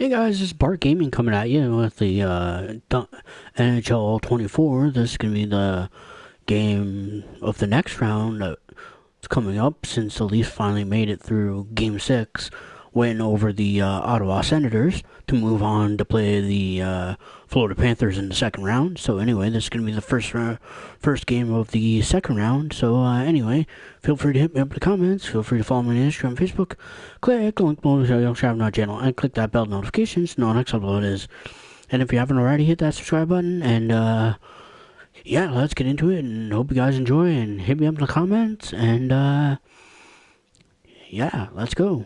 Hey guys, this is Bart Gaming coming at you with the NHL 24. This is going to be the game of the next round that's coming up since the Leafs finally made it through Game 6, winning over the Ottawa Senators to move on to play the Florida Panthers in the second round. So anyway, this is going to be the first game of the second round. So anyway, feel free to hit me up in the comments. Feel free to follow me on Instagram, Facebook. Click the link below to subscribe to my channel and click that bell notifications to know when next upload is. And if you haven't already, hit that subscribe button. And yeah, let's get into it. And hope you guys enjoy. And hit me up in the comments. And yeah, let's go.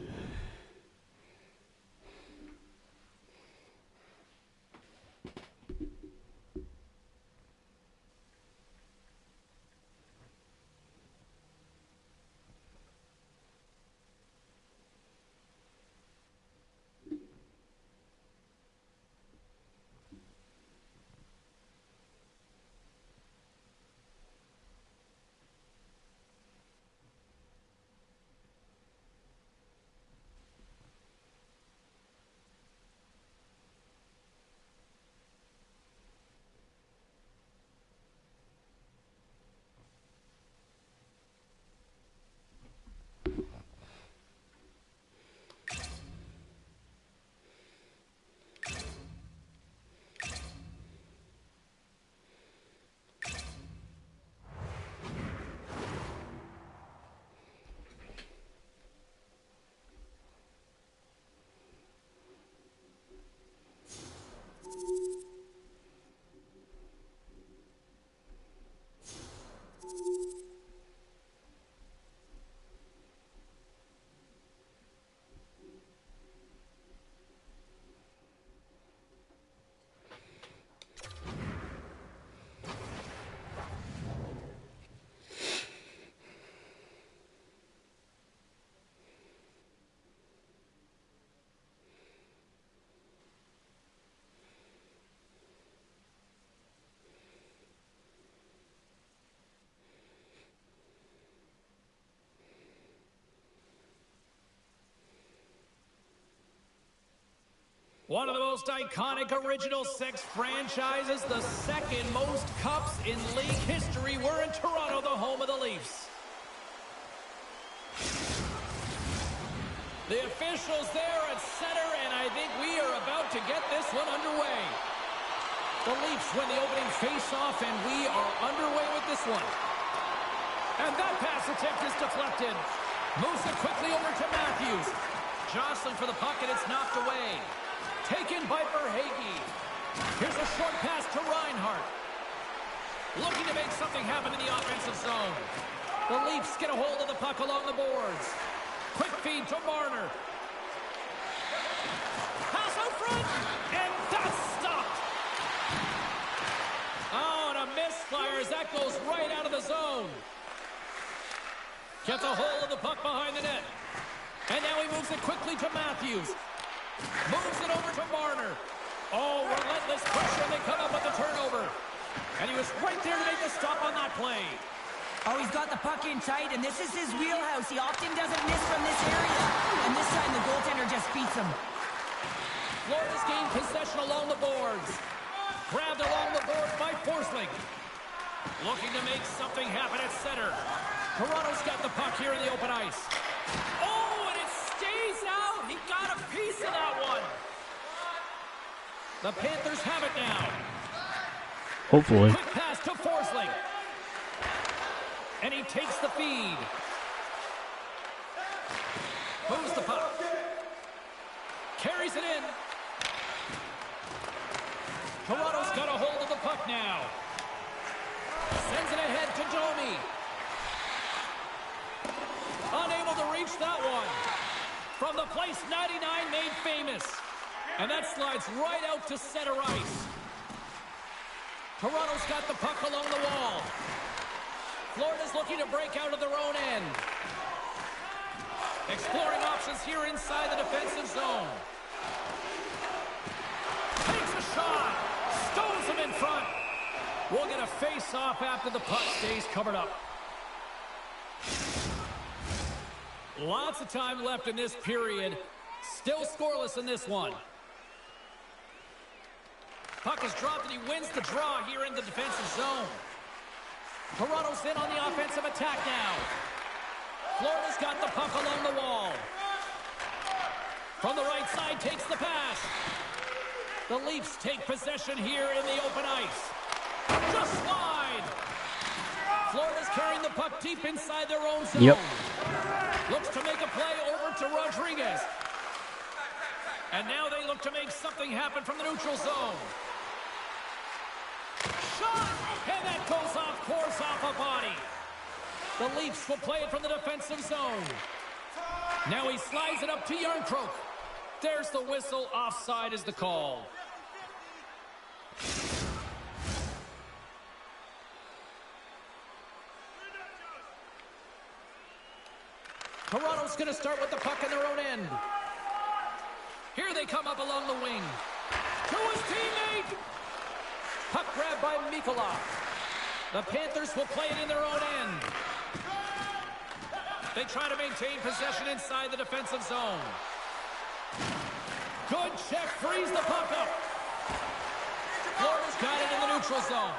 One of the most iconic Original Six franchises, the second most cups in league history. We're in Toronto, the home of the Leafs. The officials there at center, and I think we are about to get this one underway. The Leafs win the opening face-off, and we are underway with this one. And that pass attempt is deflected. Moves it quickly over to Matthews. Jostling for the puck, and it's knocked away. Taken by Verhaeghe. Here's a short pass to Reinhart. Looking to make something happen in the offensive zone. The Leafs get a hold of the puck along the boards. Quick feed to Marner. Pass out front, and that's stopped. Oh, and a misfire as that goes right out of the zone. Gets a hold of the puck behind the net. And now he moves it quickly to Matthews. Moves it over to Marner. Oh, relentless pressure, and they come up with the turnover. And he was right there to make the stop on that play. Oh, he's got the puck in tight, and this is his wheelhouse. He often doesn't miss from this area. And this time, the goaltender just beats him. Florida's gained possession along the boards. Grabbed along the boards by Forsling. Looking to make something happen at center. Toronto's got the puck here in the open ice. Oh, and it stays out. He got a piece of that one. The Panthers have it now. Hopefully. Quick pass to Forsling. And he takes the feed. Moves the puck. Carries it in. Toronto's got a hold of the puck now. Sends it ahead to Domi. Unable to reach that one. From the place 99 made famous. And that slides right out to center ice. Toronto's got the puck along the wall. Florida's looking to break out of their own end. Exploring options here inside the defensive zone. Takes a shot. Stones him in front. We'll get a face-off after the puck stays covered up. Lots of time left in this period. Still scoreless in this one. Puck is dropped and he wins the draw here in the defensive zone. Toronto's in on the offensive attack now. Florida's got the puck along the wall. From the right side takes the pass. The Leafs take possession here in the open ice. Just wide. Florida's carrying the puck deep inside their own zone. Yep. Looks to make a play over to Rodriguez. And now they look to make something happen from the neutral zone. Shot! And that goes off course off a body. The Leafs will play it from the defensive zone. Now he slides it up to Yarncroke. There's the whistle. Offside is the call. Toronto's going to start with the puck in their own end. Here they come up along the wing. To his teammate. Puck grabbed by Mikula. The Panthers will play it in their own end. They try to maintain possession inside the defensive zone. Good check, frees the puck up. Florida's got it in the neutral zone.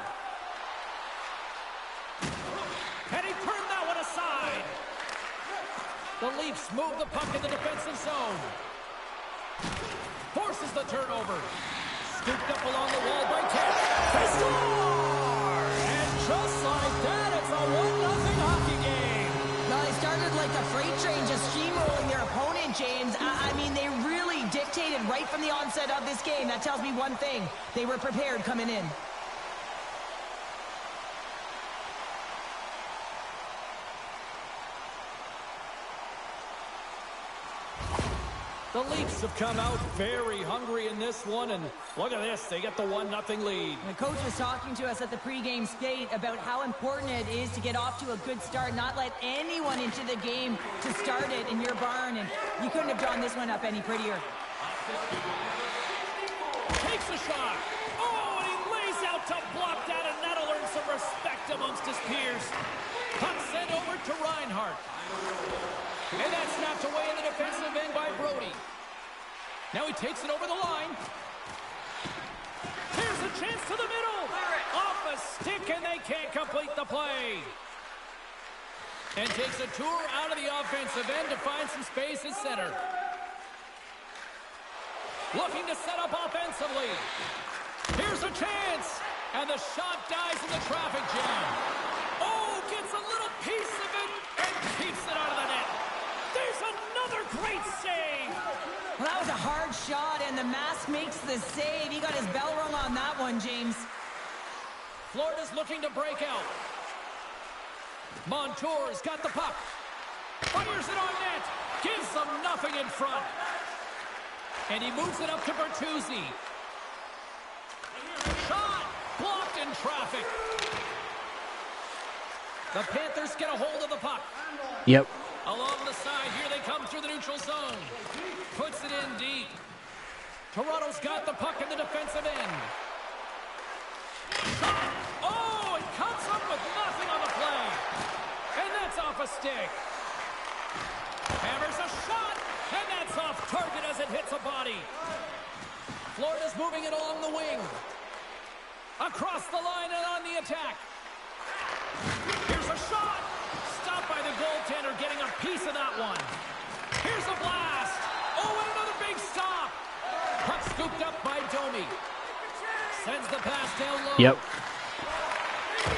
And he turned that one aside. The Leafs move the puck in the defensive zone. Forces the turnover. Scooped up along the wall by Ted. They score! And just like that, it's a 1-0 hockey game. Well, they started like a freight train just steamrolling their opponent, James. I mean, they really dictated right from the onset of this game. That tells me one thing. They were prepared coming in. The Leafs have come out very hungry in this one, and look at this, they get the 1-0 lead. The coach was talking to us at the pregame skate about how important it is to get off to a good start, not let anyone into the game to start it in your barn, and you couldn't have drawn this one up any prettier. Takes a shot. Oh, and he lays out to block that, and that'll earn some respect amongst his peers. Puck sent over to Reinhart. And that's snapped away in the defensive end by Brody. Now he takes it over the line. Here's a chance to the middle. Off a stick, and they can't complete the play. And takes a tour out of the offensive end to find some space at center. Looking to set up offensively. Here's a chance. And the shot dies in the traffic jam. Oh, gets a little piece of it and keeps it out of the net. There's another great save. Well, that was a hard shot, and the mask makes the save. He got his bell rung on that one, James. Florida's looking to break out. Montour's got the puck. Fires it on net. Gives them nothing in front. And he moves it up to Bertuzzi. Shot! Blocked in traffic. The Panthers get a hold of the puck. Yep. Along the side, here they come through the neutral zone. Puts it in deep. Toronto's got the puck in the defensive end. Shot! Oh, it comes up with nothing on the play. And that's off a stick. Hammers a shot, and that's off target as it hits a body. Florida's moving it along the wing. Across the line and on the attack. Here's a shot. Stopped by the goaltender, getting a piece of that one. Here's a blast. Oh, and another big stop. Puck scooped up by Domi. Sends the pass down low. Yep.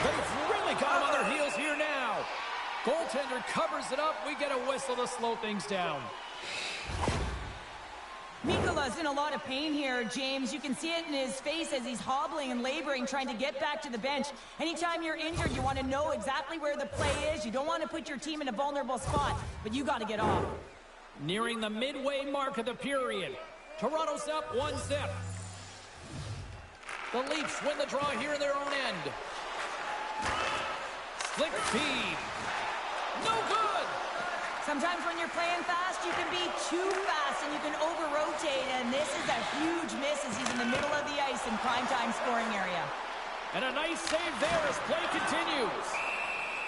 They've really got him on their heels here now. Goaltender covers it up. We get a whistle to slow things down. Mikula's in a lot of pain here, James. You can see it in his face as he's hobbling and laboring, trying to get back to the bench. Anytime you're injured, you want to know exactly where the play is. You don't want to put your team in a vulnerable spot, but you got to get off. Nearing the midway mark of the period. Toronto's up 1-0. The Leafs win the draw here in their own end. Slick feed. No good. Sometimes when you're playing fast, you can be too fast and you can over-rotate, and this is a huge miss as he's in the middle of the ice in primetime scoring area. And a nice save there as play continues.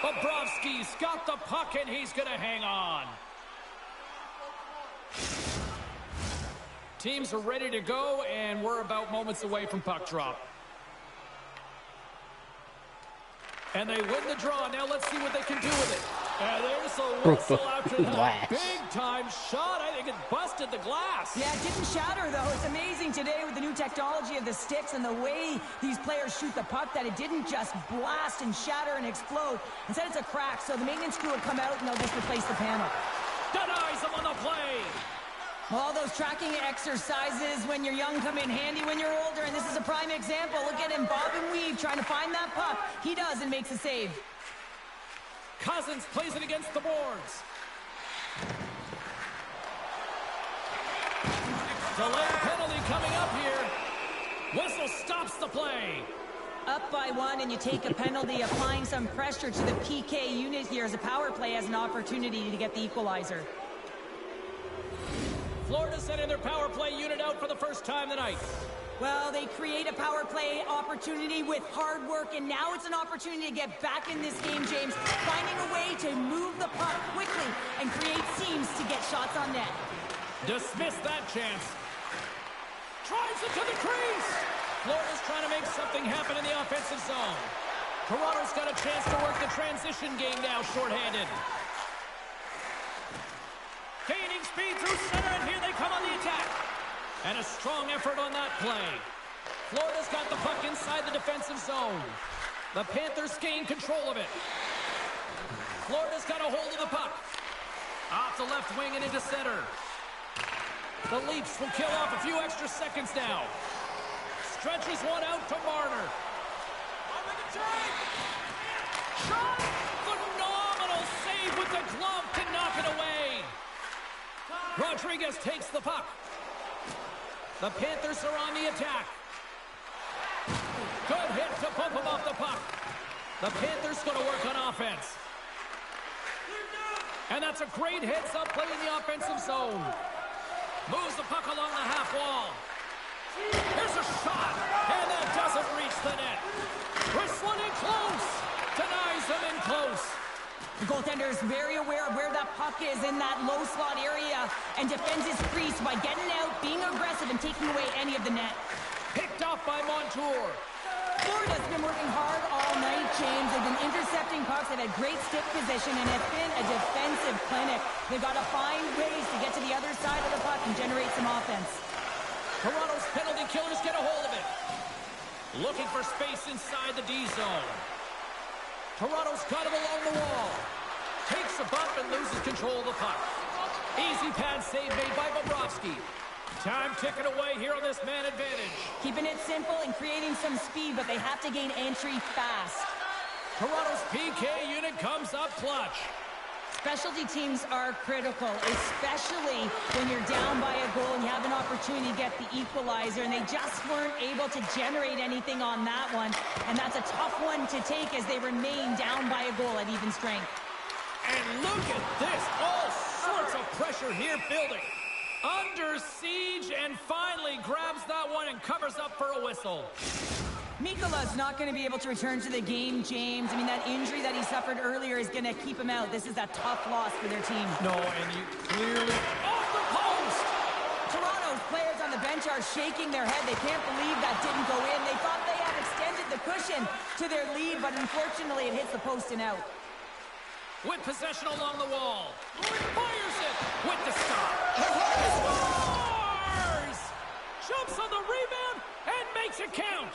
Bobrovsky's got the puck, and he's going to hang on. Teams are ready to go, and we're about moments away from puck drop. And they win the draw. Now let's see what they can do with it. And there's a whistle after that. Big-time shot. I think it busted the glass. Yeah, it didn't shatter, though. It's amazing today with the new technology of the sticks and the way these players shoot the puck that it didn't just blast and shatter and explode. Instead, it's a crack, so the maintenance crew will come out and they'll just replace the panel. Denies him on the play. Well, all those tracking exercises when you're young come in handy when you're older, and this is a prime example. Look at him bob and weave trying to find that puck. He does and makes a save. Cousins plays it against the boards. Delayed penalty coming up here. Whistle stops the play. Up by one, and you take a penalty, applying some pressure to the PK unit here as a power play has an opportunity to get the equalizer. Florida sending their power play unit out for the first time tonight. Well, they create a power play opportunity with hard work, and now it's an opportunity to get back in this game, James, finding a way to move the puck quickly and create seams to get shots on net. Dismiss that chance. Drives it to the crease. Florida's trying to make something happen in the offensive zone. Toronto's got a chance to work the transition game now, shorthanded. Gaining speed through center, and here they come on the attack. And a strong effort on that play. Florida's got the puck inside the defensive zone. The Panthers gain control of it. Florida's got a hold of the puck. Off the left wing and into center. The Leafs will kill off a few extra seconds now. Stretches one out to Marner. Shot! Phenomenal save with the glove to knock it away. Rodriguez takes the puck. The Panthers are on the attack. Good hit to bump him off the puck. The Panthers going to work on offense. And that's a great heads-up play in the offensive zone. Moves the puck along the half wall. Here's a shot, and that doesn't reach the net. Wrestling in close. Denies him in close. The goaltender is very aware of where that puck is in that low slot area and defends his crease by getting out, being aggressive, and taking away any of the net. Picked off by Montour. Florida's been working hard all night, James. They've been intercepting pucks. They've had great stick position, and it's been a defensive clinic. They've got to find ways to get to the other side of the puck and generate some offense. Toronto's penalty killers get a hold of it. Looking for space inside the D zone. Toronto's got him along the wall. Takes a bump and loses control of the puck. Easy pad save made by Bobrovsky. Time ticking away here on this man advantage. Keeping it simple and creating some speed, but they have to gain entry fast. Toronto's PK unit comes up clutch. Specialty teams are critical, especially when you're down by a goal and you have an opportunity to get the equalizer, and they just weren't able to generate anything on that one. And that's a tough one to take as they remain down by a goal at even strength. And look at this. All sorts of pressure here building. Under siege, and finally grabs that one and covers up for a whistle. Mikola's not going to be able to return to the game, James. I mean, that injury that he suffered earlier is going to keep him out. This is a tough loss for their team. No, and you clearly... Off the post! Toronto's players on the bench are shaking their head. They can't believe that didn't go in. They thought they had extended the cushion to their lead, but unfortunately it hits the post and out. With possession along the wall. Fires it with the stop. Scores! Jumps on the rebound and makes it count.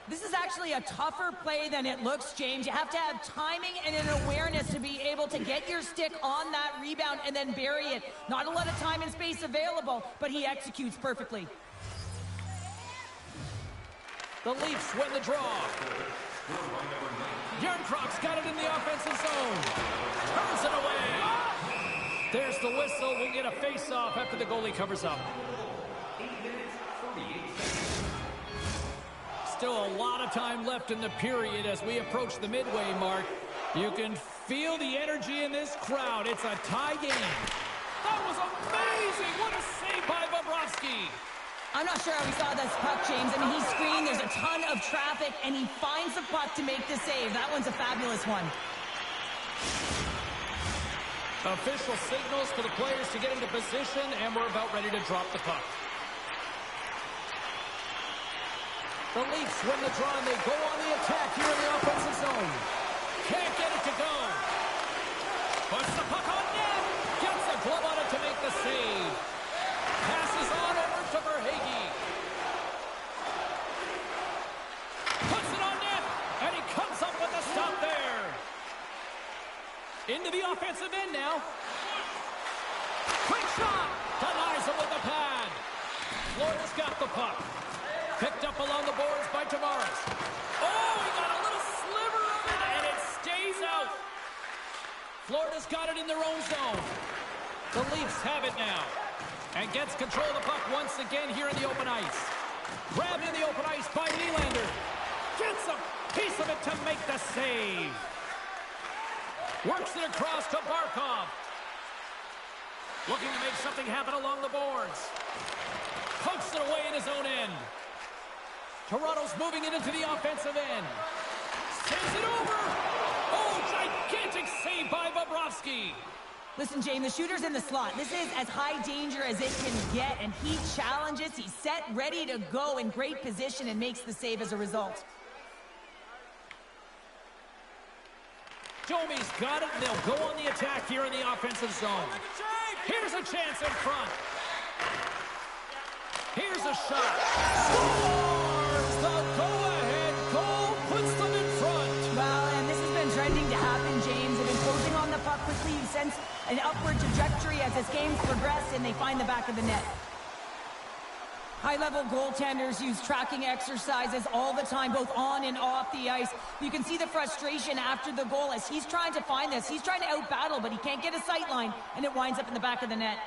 This is actually a tougher play than it looks, James. You have to have timing and an awareness to be able to get your stick on that rebound and then bury it. Not a lot of time and space available, but he executes perfectly. The Leafs win the draw. Yarncroft's got it in the offensive zone. Turns it away. There's the whistle. We'll get a face-off after the goalie covers up. Still a lot of time left in the period as we approach the midway mark. You can feel the energy in this crowd. It's a tie game. That was amazing. What a save by Bobrovsky. I'm not sure how he saw this puck, James. I mean, he's screened, there's a ton of traffic, and he finds the puck to make the save. That one's a fabulous one. Official signals for the players to get into position, and we're about ready to drop the puck. The Leafs win the draw, and they go on the attack here in the offensive zone. Can't get it to go. Puts the puck on net. Gets a glove on it to make the save. Passes on over to Verhaeghe. Puts it on net, and he comes up with a stop there. Into the offensive end now. Quick shot. Denies him with the pad. Florida's got the puck. Picked up along the boards by Tavares. Oh, he got a little sliver of it, and it stays out. Florida's got it in their own zone. The Leafs have it now. And gets control of the puck once again here in the open ice. Grabbed in the open ice by Nylander. Gets a piece of it to make the save. Works it across to Barkov. Looking to make something happen along the boards. Pokes it away in his own end. Toronto's moving it into the offensive end. Sends it over. Oh, gigantic save by Bobrovsky. Listen, James, the shooter's in the slot. This is as high danger as it can get, and he challenges. He's set, ready to go in great position, and makes the save as a result. Domi's got it, and they'll go on the attack here in the offensive zone. Here's a chance in front. Here's a shot. Scores! The go-ahead goal puts them in front. Well, and this has been trending to happen, James. They've been closing on the puck quickly. You've sensed an upward trajectory as this game's progressed, and they find the back of the net. High-level goaltenders use tracking exercises all the time, both on and off the ice. You can see the frustration after the goal as he's trying to find this. He's trying to out-battle, but he can't get a sight line, and it winds up in the back of the net.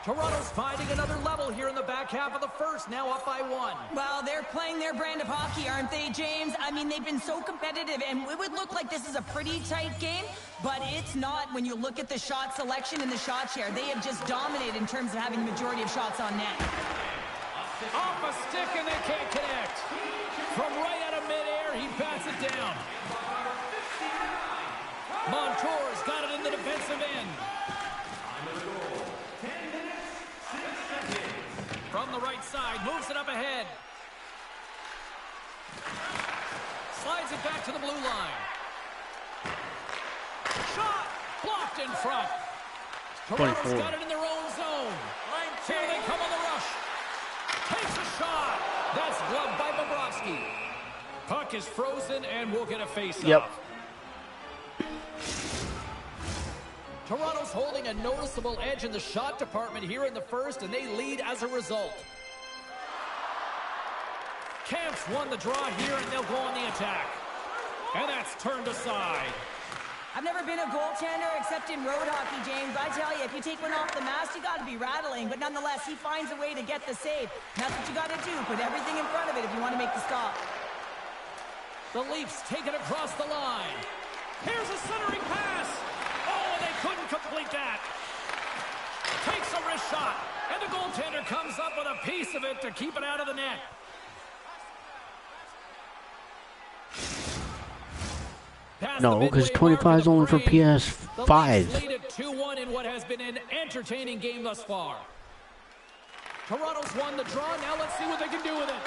Toronto's finding another level here in the back half of the first, now up by 1. Well, they're playing their brand of hockey, aren't they, James? I mean, they've been so competitive, and it would look like this is a pretty tight game, but it's not when you look at the shot selection and the shot share. They have just dominated in terms of having the majority of shots on net. Off a stick, and they can't connect. From right out of midair, he bats it down. Montour's got it in the defensive end. From the right side, moves it up ahead. Slides it back to the blue line. Shot! Blocked in front. Toronto's got it in their own zone. Here they come on the rush. Takes a shot. That's gloved by Bobrovsky. Puck is frozen, and we'll get a face-off. Yep. Toronto's holding a noticeable edge in the shot department here in the first, and they lead as a result. Camp's won the draw here, and they'll go on the attack. And that's turned aside. I've never been a goaltender except in road hockey, James. I tell you, if you take one off the mast, you got to be rattling. But nonetheless, he finds a way to get the save. And that's what you got to do. Put everything in front of it if you want to make the stop. The Leafs take it across the line. Here's a centering pass. Oh, they couldn't complete that. Takes a wrist shot, and the goaltender comes up with a piece of it to keep it out of the net. No, because 25 is only for PS5. The lead at 2-1 in what has been an entertaining game thus far. Toronto's won the draw. Now let's see what they can do with it.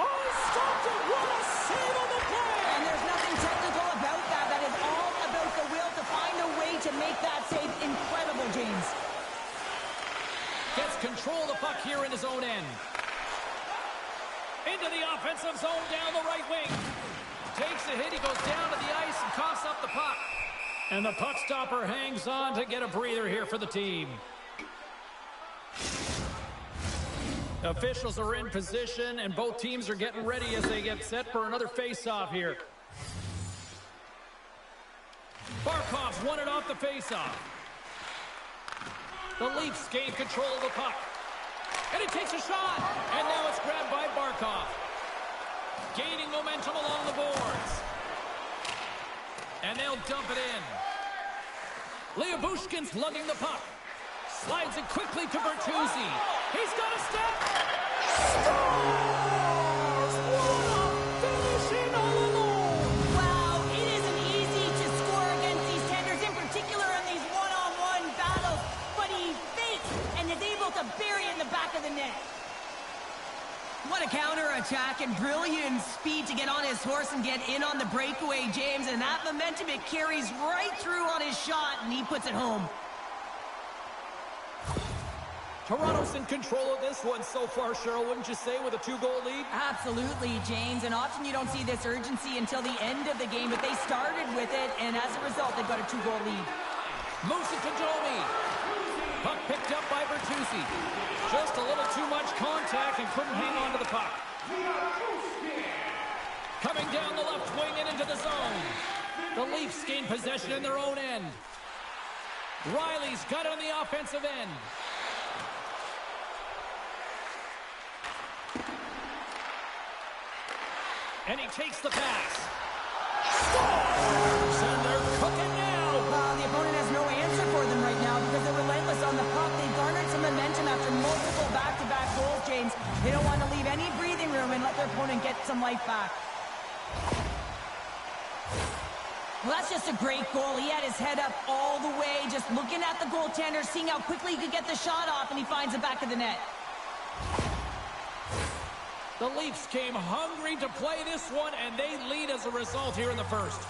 Oh, stopped it. What a save on the play. And there's nothing technical about that. That is all about the will to find a way to make that save incredible, James. Gets control of the puck here in his own end. Into the offensive zone down the right wing. Takes a hit. He goes down to the ice and coughs up the puck. And the puck stopper hangs on to get a breather here for the team. Officials are in position, and both teams are getting ready as they get set for another face-off here. Barkov's won it off the face-off. The Leafs gain control of the puck. And he takes a shot. And now it's grabbed by Barkov. Gaining momentum along the boards. And they'll dump it in. Leobushkin's lugging the puck. Slides it quickly to Bertuzzi. He's got a step. Scores! What a finishing all alone. Wow, it isn't easy to attack and brilliant speed to get on his horse and get in on the breakaway, James. And that momentum, it carries right through on his shot, and he puts it home. Toronto's in control of this one so far, Cheryl, wouldn't you say, with a 2-goal lead? Absolutely, James. And often you don't see this urgency until the end of the game, but they started with it, and as a result, they've got a 2-goal lead. Moves it to Domi. Puck picked up by Bertuzzi. Just a little too much contact and couldn't hang on to the puck. Coming down the left wing and into the zone. The Leafs gain possession in their own end. Riley's got it on the offensive end. And he takes the pass. Scores! And they're cooking now. The opponent has no answer for them right now because they're relentless on the puck. They've garnered some momentum after multiple back-to-back goals, James. They don't want to leave any breathing room and let their opponent get some life back. Well, that's just a great goal. He had his head up all the way, just looking at the goaltender, seeing how quickly he could get the shot off, and he finds the back of the net. The Leafs came hungry to play this one, and they lead as a result here in the first.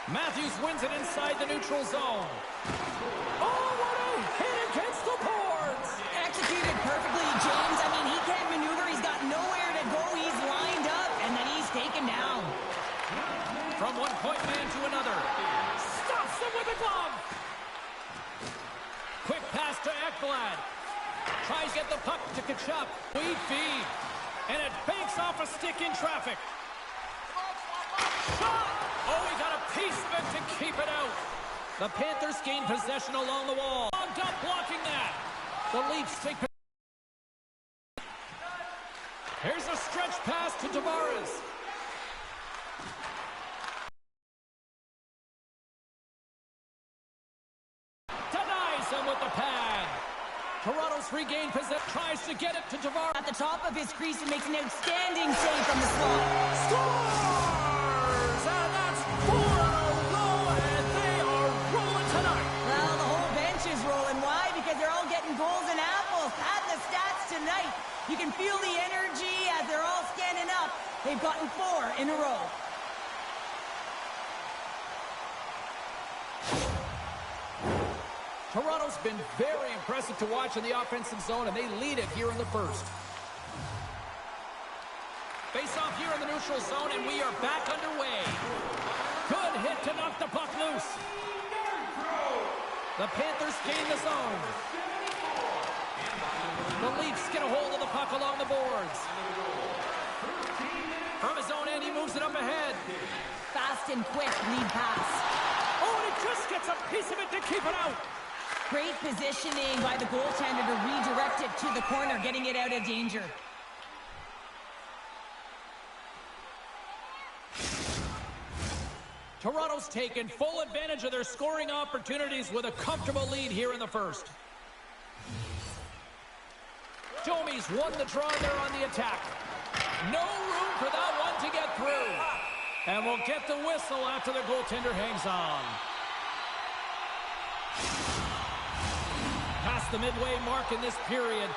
Matthews wins it inside the neutral zone. Oh, what a hit against the boards! Executed perfectly, James. I mean, he can't maneuver. He's got nowhere to go. He's lined up, and then he's taken down. From one point man to another. Stops him with a glove. Quick pass to Ekblad. Tries to get the puck to Kachuk. Sweet feed. And it banks off a stick in traffic. Shot! Oh, he got a piece of it to keep it out. The Panthers gain possession along the wall. Logged up blocking that. The Leafs take possession. Here's a stretch pass to Tavares. Denies him with the pad. Toronto's regained possession. Tries to get it to Tavares. At the top of his crease and makes an outstanding save from the slot. Scores! And that's 4 in a row, and they are rolling tonight. Well, the whole bench is rolling. Why? Because they're all getting goals and apples. At the stats tonight, you can feel the energy as they're all standing up. They've gotten 4 in a row. Toronto's been very impressive to watch in the offensive zone, and they lead it here in the first. Face off here in the neutral zone, and we are back underway. Good hit to knock the puck loose. The Panthers gain the zone. The Leafs get a hold of the puck along the boards. From his own end, he moves it up ahead. Fast and quick lead pass. Oh, and it just gets a piece of it to keep it out. Great positioning by the goaltender to redirect it to the corner, getting it out of danger. Toronto's taken full advantage of their scoring opportunities with a comfortable lead here in the first. Domi's won the draw there on the attack. No room for that one to get through. And we'll get the whistle after the goaltender hangs on. Past the midway mark in this period,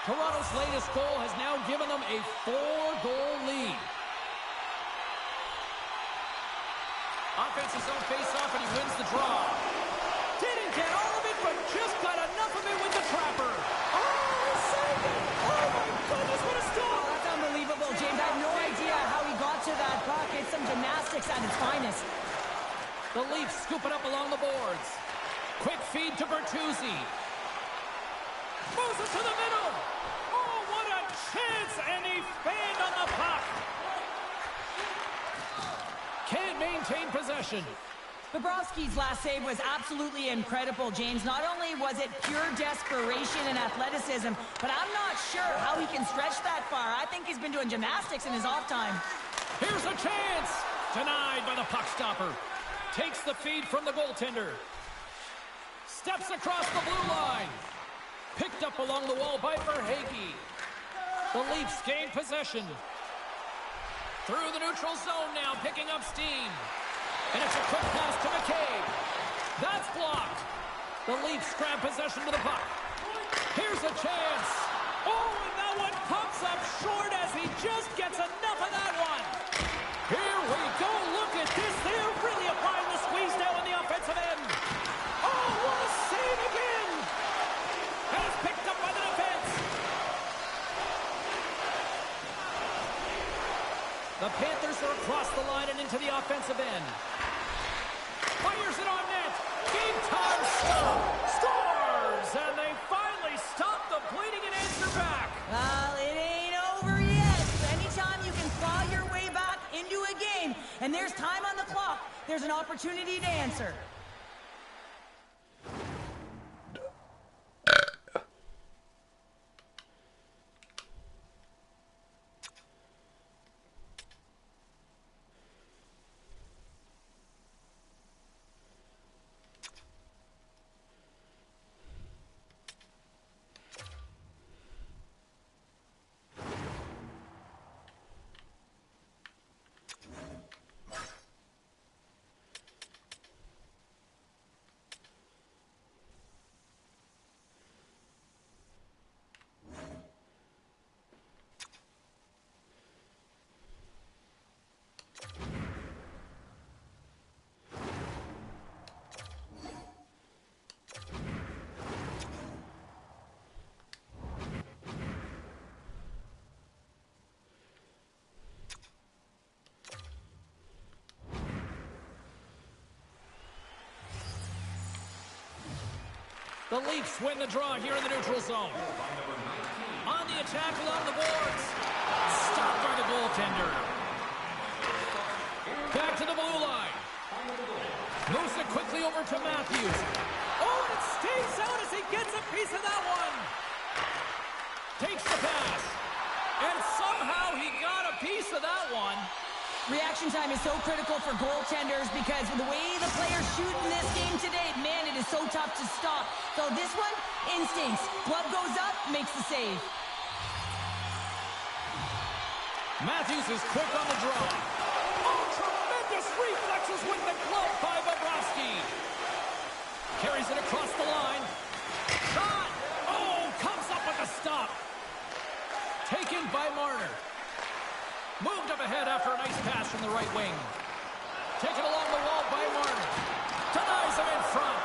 Toronto's latest goal has now given them a 4-goal lead. Offensive zone face-off, and he wins the draw. Didn't get all of it, but just got enough of it with the trapper. Oh, saved it! Oh, my goodness, what a stop! Oh, that's unbelievable, James. I have no idea how he got to that puck. It's some gymnastics at its finest. The Leafs scoop it up along the boards. Quick feed to Bertuzzi. Moves it to the middle. Oh, what a chance, and he fanned on the puck. Can't maintain possession. Bobrovsky's last save was absolutely incredible, James. Not only was it pure desperation and athleticism, but I'm not sure how he can stretch that far. I think he's been doing gymnastics in his off time. Here's a chance. Denied by the puck stopper. Takes the feed from the goaltender. Steps across the blue line. Picked up along the wall by Verhaeghe. The Leafs gain possession. Through the neutral zone now, picking up steam. And it's a quick pass to McCabe. That's blocked. The Leafs grab possession with the puck. Here's a chance. Oh, and that one pops up short as he just gets enough of that one. Here we go. Look at this. They're really applying the squeeze down on the offensive end. Oh, what a save again. And it's picked up by the defense. The Panthers are across the line and into the offensive end. Fires it on net. Game time stop. Scores! And they finally stop the bleeding and answer back. Well, it ain't over yet. Anytime you can claw your way back into a game and there's time on the clock, there's an opportunity to answer. The Leafs win the draw here in the neutral zone. On the attack along the boards. Stopped by the goaltender. Back to the blue line. Moves it quickly over to Matthews. Oh, and it stays out as he gets a piece of that one. Takes the pass. And somehow he got a piece of that one. Reaction time is so critical for goaltenders because the way the players shoot in this game today, man, it is so tough to stop. So this one, instincts. Glove goes up, makes the save. Matthews is quick on the draw. Oh, tremendous reflexes with the glove by Bobrovsky. Carries it across the line. Shot! Oh, comes up with a stop. Taken by Marner. Moved up ahead after a nice pass from the right wing. Taken along the wall by Marner. Denies him in front.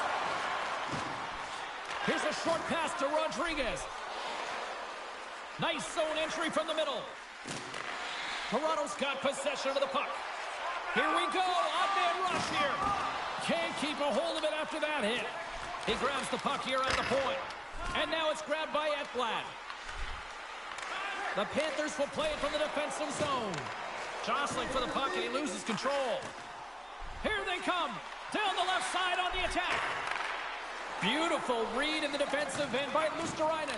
Here's a short pass to Rodriguez. Nice zone entry from the middle. Toronto's got possession of the puck. Here we go. Odd-man rush here. Can't keep a hold of it after that hit. He grabs the puck here at the point. And now it's grabbed by Ekblad. The Panthers will play it from the defensive zone. Jostling for the puck, and he loses control. Here they come. Down the left side on the attack. Beautiful read in the defensive end by Luosterainen.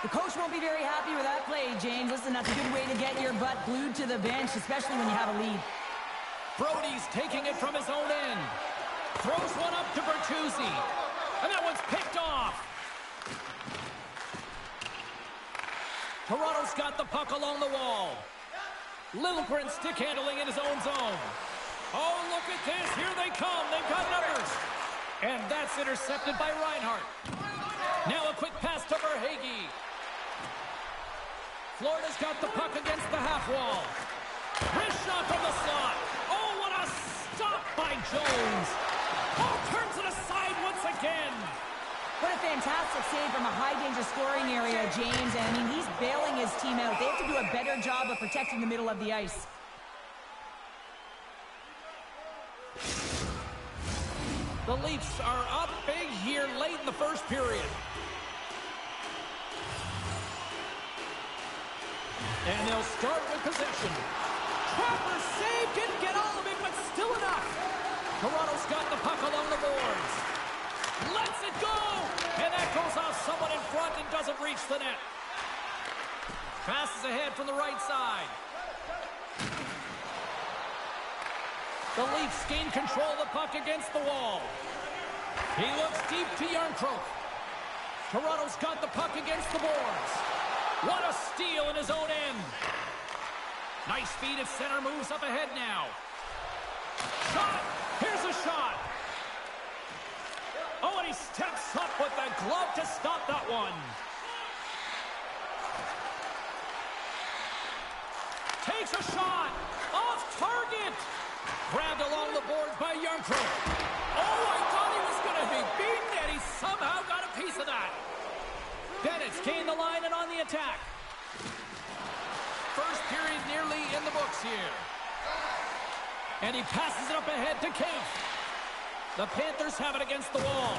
The coach won't be very happy with that play, James. Listen, that's a good way to get your butt glued to the bench, especially when you have a lead. Brody's taking it from his own end. Throws one up to Bertuzzi. And that one's picked off. Toronto's got the puck along the wall. Liljegren stick handling in his own zone. Oh, look at this. Here they come. They've got numbers. And that's intercepted by Reinhart. Now a quick pass to Verhaeghe. Florida's got the puck against the half wall. Wrist shot from the slot. Oh, what a stop by Jones. Oh, turns it aside once again. What a fantastic save from a high-danger scoring area, James. And, I mean, he's bailing his team out. They have to do a better job of protecting the middle of the ice. The Leafs are up big here late in the first period. And they'll start with possession. Trapper's save, didn't get all of it, but still enough. Toronto's got the puck along the boards. Lets it go! And that goes off someone in front and doesn't reach the net. Passes ahead from the right side. The Leafs gain control of the puck against the wall. He looks deep to Järnkrok. Toronto's got the puck against the boards. What a steal in his own end. Nice speed at center, moves up ahead now. Shot! Here's a shot! Oh, and he steps up with the glove to stop that one. Grabbed along the boards by Yarncrow. Oh, I thought he was going to be beaten, and he somehow got a piece of that. Bennett's gained the line and on the attack. First period nearly in the books here. And he passes it up ahead to Case. The Panthers have it against the wall.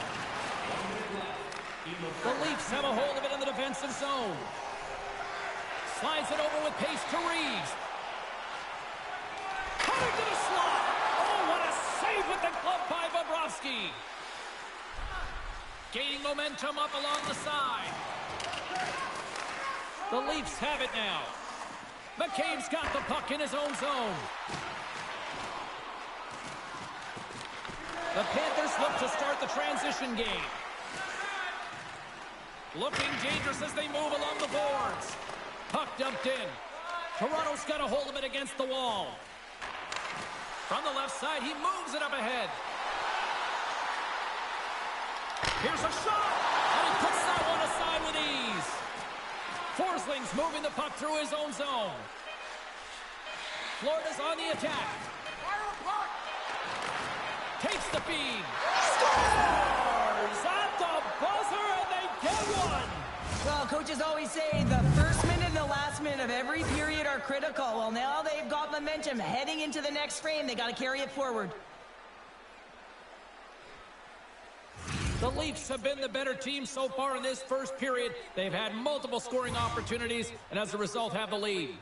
The Leafs have a hold of it in the defensive zone. Slides it over with pace to Reeves. Cutting to the slot. Oh, what a save with the glove by Bobrovsky. Gaining momentum up along the side. The Leafs have it now. McCabe's got the puck in his own zone. The Panthers look to start the transition game. Looking dangerous as they move along the boards. Puck dumped in. Toronto's got a hold of it against the wall. From the left side, he moves it up ahead. Here's a shot, and he puts that one aside with ease. Forsling's moving the puck through his own zone. Florida's on the attack. Takes the feed. Scores at the buzzer, and they get one. Well, coaches always say the first minute and the last minute of every period are critical. Well, now they've got momentum heading into the next frame. They got to carry it forward. The Leafs have been the better team so far in this first period. They've had multiple scoring opportunities, and as a result have the lead.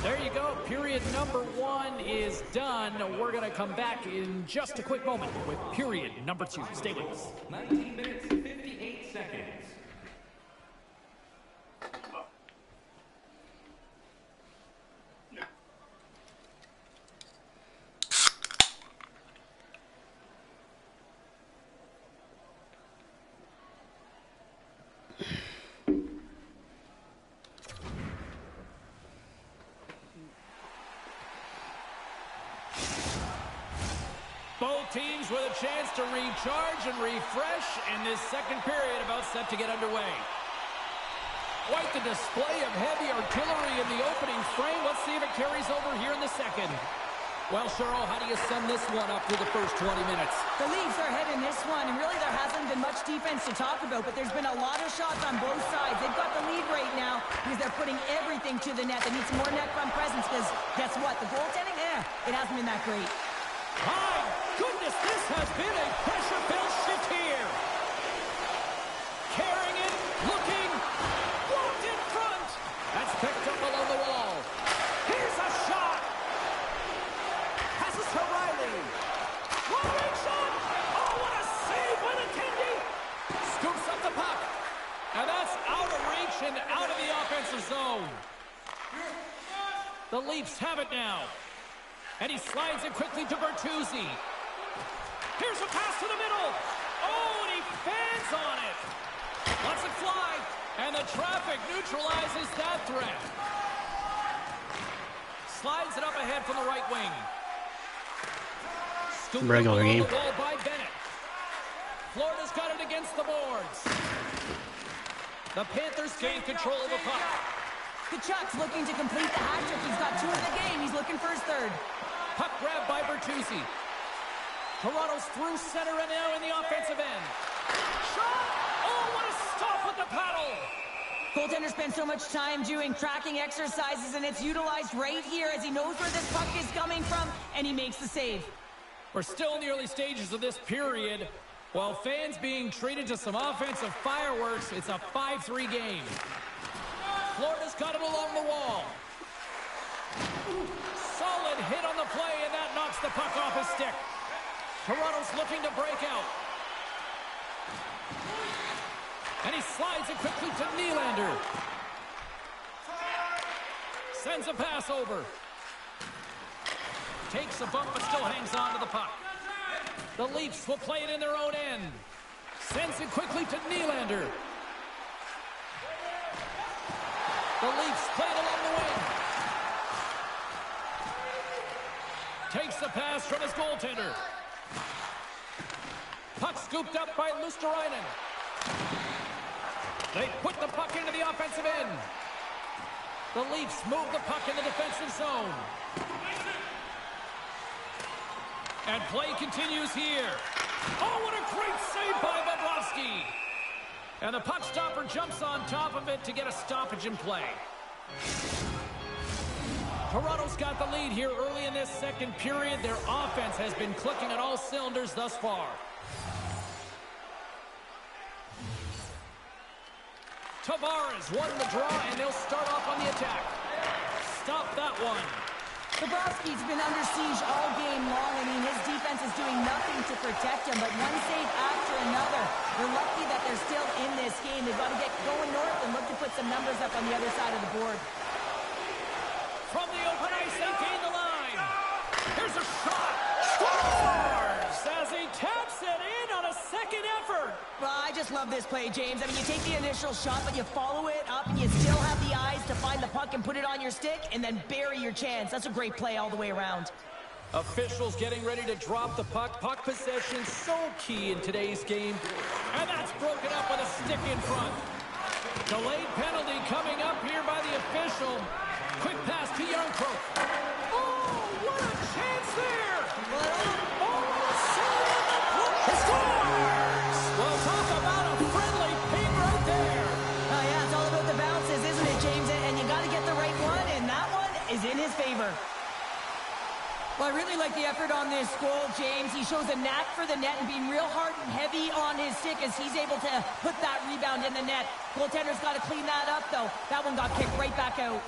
There you go. Period number 1 is done. We're going to come back in just a quick moment with period number 2. Stay with us. 19 minutes, 58 seconds. Both teams with a chance to recharge and refresh, and this second period about set to get underway. Quite the display of heavy artillery in the opening frame. Let's see if it carries over here in the second. Well, Cheryl, how do you sum this one up through the first 20 minutes? The Leafs are ahead in this one, and really there hasn't been much defense to talk about, but there's been a lot of shots on both sides. They've got the lead right now because they're putting everything to the net. They need some more net front presence because guess what? The goaltending, it hasn't been that great. My goodness, this has been a pressure-filled shift here. Carrying it, looking, walked in front. That's picked up along the wall. Here's a shot. Passes to Riley. Long-range shot. Oh, what a save by the Tendy. Scoops up the puck. And that's out of reach and out of the offensive zone. The Leafs have it now. And he slides it quickly to Bertuzzi. Here's a pass to the middle. Oh, and he fans on it. Lets it fly. And the traffic neutralizes that threat. Slides it up ahead from the right wing. Scooped Regular game. the wall by Bennett. Florida's got it against the boards. The Panthers gain control of the puck. Kachuk's looking to complete the hat trick. He's got 2 in the game. He's looking for his third. Puck grab by Bertuzzi. Toronto's through center and now in the offensive end. Shot! Oh, what a stop with the paddle! Goaltender spends so much time doing tracking exercises, and it's utilized right here as he knows where this puck is coming from, and he makes the save. We're still in the early stages of this period. While fans being treated to some offensive fireworks, it's a 5-3 game. Florida's got it along the wall. Solid hit on the play, and that knocks the puck off his stick. Toronto's looking to break out. And he slides it quickly to Nylander. Sends a pass over. Takes a bump, but still hangs on to the puck. The Leafs will play it in their own end. Sends it quickly to Nylander. The Leafs play it along the wing. Takes the pass from his goaltender. Puck scooped up by Luosterainen. They put the puck into the offensive end. The Leafs move the puck in the defensive zone. And play continues here. Oh, what a great save by Bobrovsky. And the puck stopper jumps on top of it to get a stoppage in play. Toronto's got the lead here early in this second period. Their offense has been clicking on all cylinders thus far. Tavares won the draw, and they'll start off on the attack. Stop that one. Bobrovsky's been under siege all game long. I mean, his defense is doing nothing to protect him, but one save after another. They're lucky that they're still in this game. They've got to get going north and look to put some numbers up on the other side of the board. From the open ice, they gain the line. Here's a shot. Scores as he taps it in on a second effort. Well, I just love this play, James. I mean, you take the initial shot, but you follow it up, and you still have the eyes to find the puck and put it on your stick, and then bury your chance. That's a great play all the way around. Officials getting ready to drop the puck. Puck possession so key in today's game. And that's broken up with a stick in front. Delayed penalty coming up here by the official. Quick pass to Yarncroke. Oh, what a chance there! Scores! Well, talk about a friendly ping right there. Oh, yeah, it's all about the bounces, isn't it, James? And you got to get the right one, and that one is in his favor. Well, I really like the effort on this goal, James. He shows a knack for the net and being real hard and heavy on his stick as he's able to put that rebound in the net. Goaltender's got to clean that up, though. That one got kicked right back out.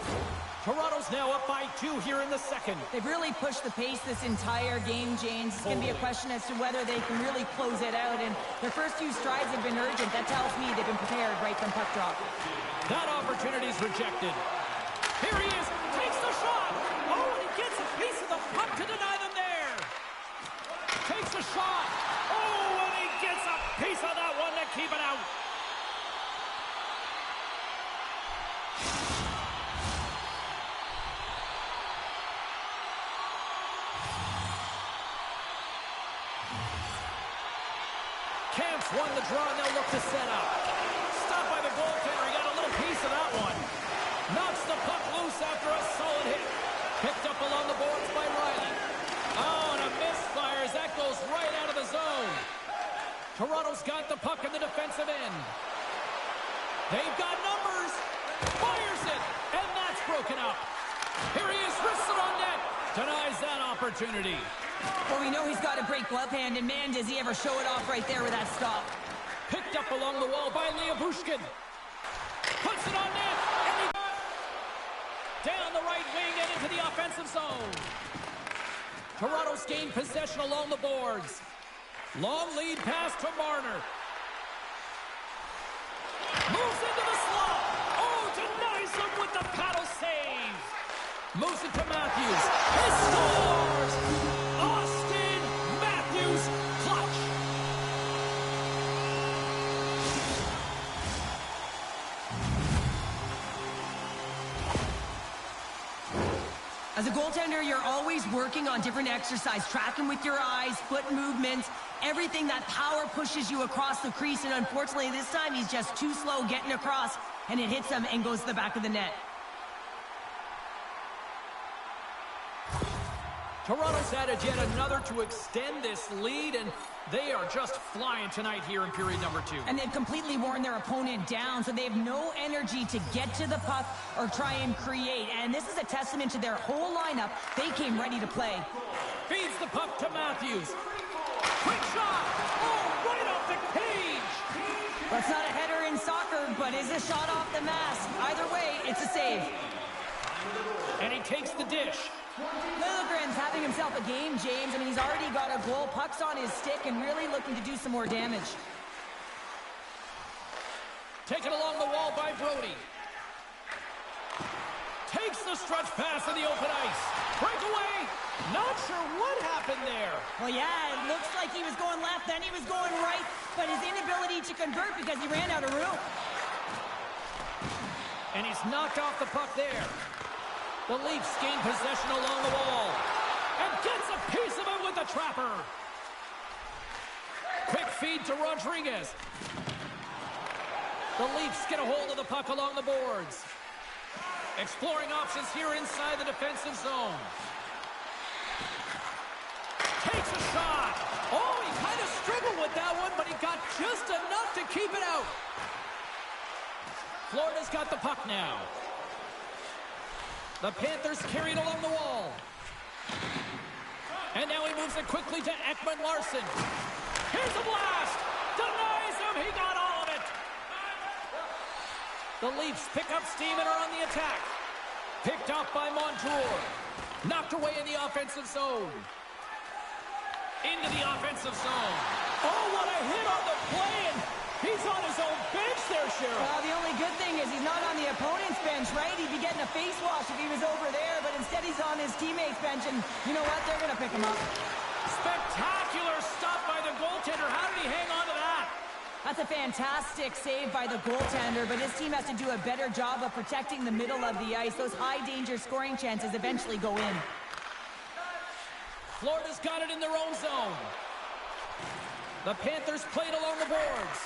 Toronto's now up by 2 here in the second. They've really pushed the pace this entire game, James. It's going to be a question as to whether they can really close it out. And their first few strides have been urgent. That tells me they've been prepared right from puck drop. That opportunity's rejected. Here he is. Takes the shot. Oh, and he gets a piece of the puck to deny them there. Takes the shot. Oh, and he gets a piece of that one to keep it out. Camps won the draw, and they'll look to set up. Stopped by the goaltender. He got a little piece of that one. Knocks the puck loose after a solid hit. Picked up along the boards by Riley. Oh, and a misfire as that goes right out of the zone. Toronto's got the puck in the defensive end. They've got numbers. Fires it, and that's broken up. Here he is, wrists it on net. Denies that opportunity. Well, we know he's got a great glove hand, and man, does he ever show it off right there with that stop. Picked up along the wall by Bushkin. Puts it on net, and he down the right wing and into the offensive zone. Toronto's gained possession along the boards. Long lead pass to Marner. Moves into the slot. Oh, denies him with the paddle save. Moves it to Matthews. He scores! Austin Matthews clutch. As a goaltender, you're always working on different exercise, tracking with your eyes, foot movements, everything that power pushes you across the crease, and unfortunately this time he's just too slow getting across, and it hits him and goes to the back of the net. Toronto's added yet another to extend this lead, and they are just flying tonight here in period number 2. And they've completely worn their opponent down, so they have no energy to get to the puck or try and create. And this is a testament to their whole lineup. They came ready to play. Feeds the puck to Matthews. Quick shot! Oh, right off the cage! Well, it's not a header in soccer, but is a shot off the mask. Either way, it's a save. And he takes the dish. Liljegren's having himself a game, James. I mean, he's already got a goal, pucks on his stick, and really looking to do some more damage. Taken along the wall by Brody. Takes the stretch pass in the open ice. Breakaway. Not sure what happened there. Well, yeah, it looks like he was going left, then he was going right, but his inability to convert because he ran out of room. And he's knocked off the puck there. The Leafs gain possession along the wall. And gets a piece of it with the trapper. Quick feed to Rodriguez. The Leafs get a hold of the puck along the boards. Exploring options here inside the defensive zone. Takes a shot. Oh, he kind of struggled with that one, but he got just enough to keep it out. Florida's got the puck now. The Panthers carried along the wall. And now he moves it quickly to Ekman Larsson. Here's a blast. Denies him. He got all of it. The Leafs pick up steam and are on the attack. Picked up by Montour. Knocked away in the offensive zone. Into the offensive zone. Oh, what a hit on the play, and he's on his own bench there, Cheryl. Well, the only good thing is he's not on the opponent's bench, right? He'd be getting a face wash if he was over there, but instead he's on his teammate's bench, and you know what? They're going to pick him up. Spectacular stop by the goaltender. How did he hang on to that? That's a fantastic save by the goaltender, but his team has to do a better job of protecting the middle of the ice. Those high-danger scoring chances eventually go in. Florida's got it in their own zone. The Panthers played along the boards.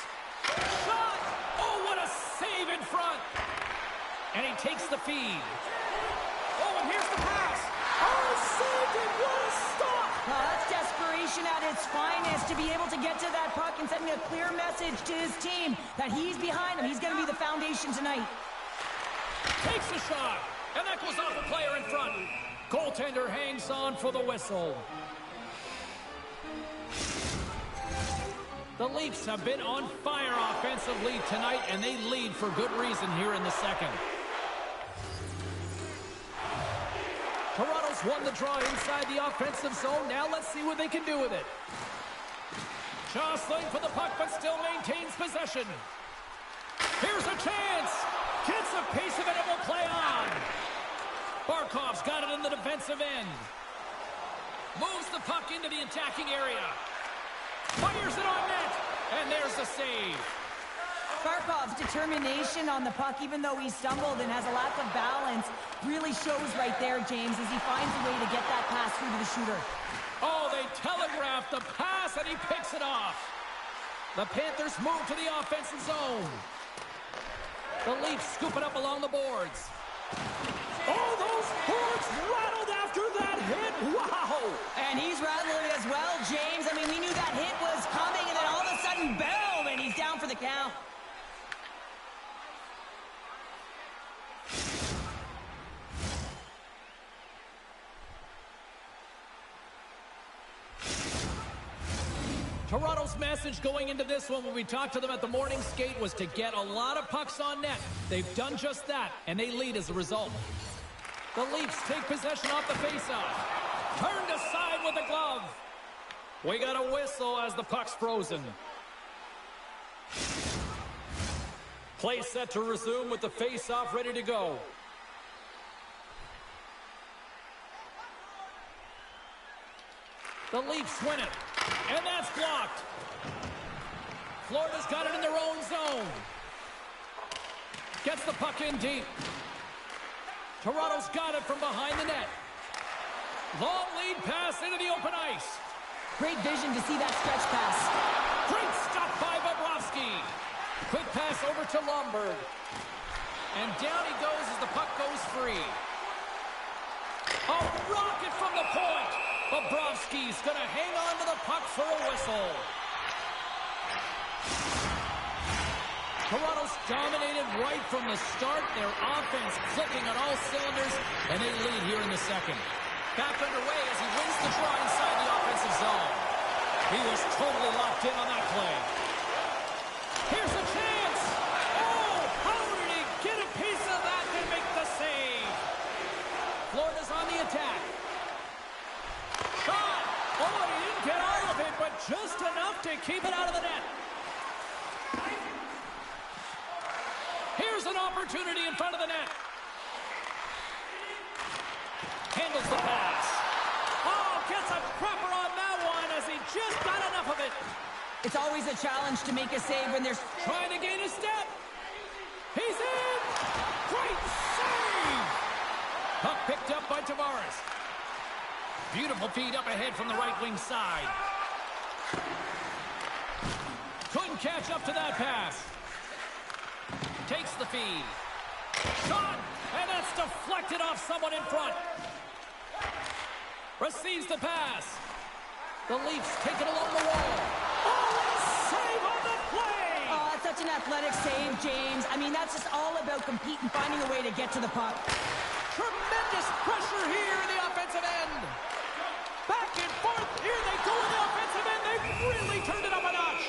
Shot! Oh, what a save in front! And he takes the feed. Oh, and here's the pass. Oh, saved it! What a stop! Well, that's desperation at its finest, to be able to get to that puck and sending a clear message to his team that he's behind him. He's going to be the foundation tonight. Takes the shot, and that goes off the player in front. Goaltender hangs on for the whistle. The Leafs have been on fire offensively tonight, and they lead for good reason here in the second. Toronto's won the draw inside the offensive zone. Now let's see what they can do with it. Jostling for the puck, but still maintains possession. Here's a chance. Gets a piece of it and will play on. Barkov's got it in the defensive end. Moves the puck into the attacking area. Fires it on net. And there's the save. Barkov's determination on the puck, even though he stumbled and has a lack of balance, really shows right there, James, as he finds a way to get that pass through to the shooter. Oh, they telegraphed the pass, and he picks it off. The Panthers move to the offensive zone. The Leafs scoop it up along the boards. Oh, those boards rattled after that hit. Wow. And he's rattling as well, James. I mean, we knew that hit was coming, and then all of a sudden, boom, and he's down for the count. Toronto's message going into this one when we talked to them at the morning skate was to get a lot of pucks on net. They've done just that, and they lead as a result. The Leafs take possession off the faceoff. Turned aside with a glove. We got a whistle as the puck's frozen. Play set to resume with the faceoff ready to go. The Leafs win it. And that's blocked. Florida's got it in their own zone. Gets the puck in deep. Toronto's got it from behind the net. Long lead pass into the open ice. Great vision to see that stretch pass. Great stop by Bobrovsky. Quick pass over to Lomberg. And down he goes as the puck goes free. A rocket from the point. Bobrovsky's going to hang on to the puck for a whistle. Toronto's dominated right from the start. Their offense clicking on all cylinders, and they lead here in the second. Back underway as he wins the draw inside the offensive zone. He was totally locked in on that play. Here's a chance. Oh, how did he get a piece of that and make the save? Florida's on the attack. Shot! Oh, he didn't get all of it, but just enough to keep it out of the net. Here's an opportunity in front of the net. Handles the pass. Oh, gets a cropper on that one as he just got enough of it. It's always a challenge to make a save when there's... Trying to gain a step. He's in! Great save! Puck picked up by Tavares. Beautiful feed up ahead from the right wing side. Couldn't catch up to that pass. takes the feed. Shot, and that's deflected off someone in front. Receives the pass. The Leafs take it along the wall. Oh, save on the play! Oh, that's such an athletic save, James. I mean, that's just all about competing, finding a way to get to the puck. Tremendous pressure here in the offensive end. Back and forth. Here they go in the offensive end. They've really turned it up a notch.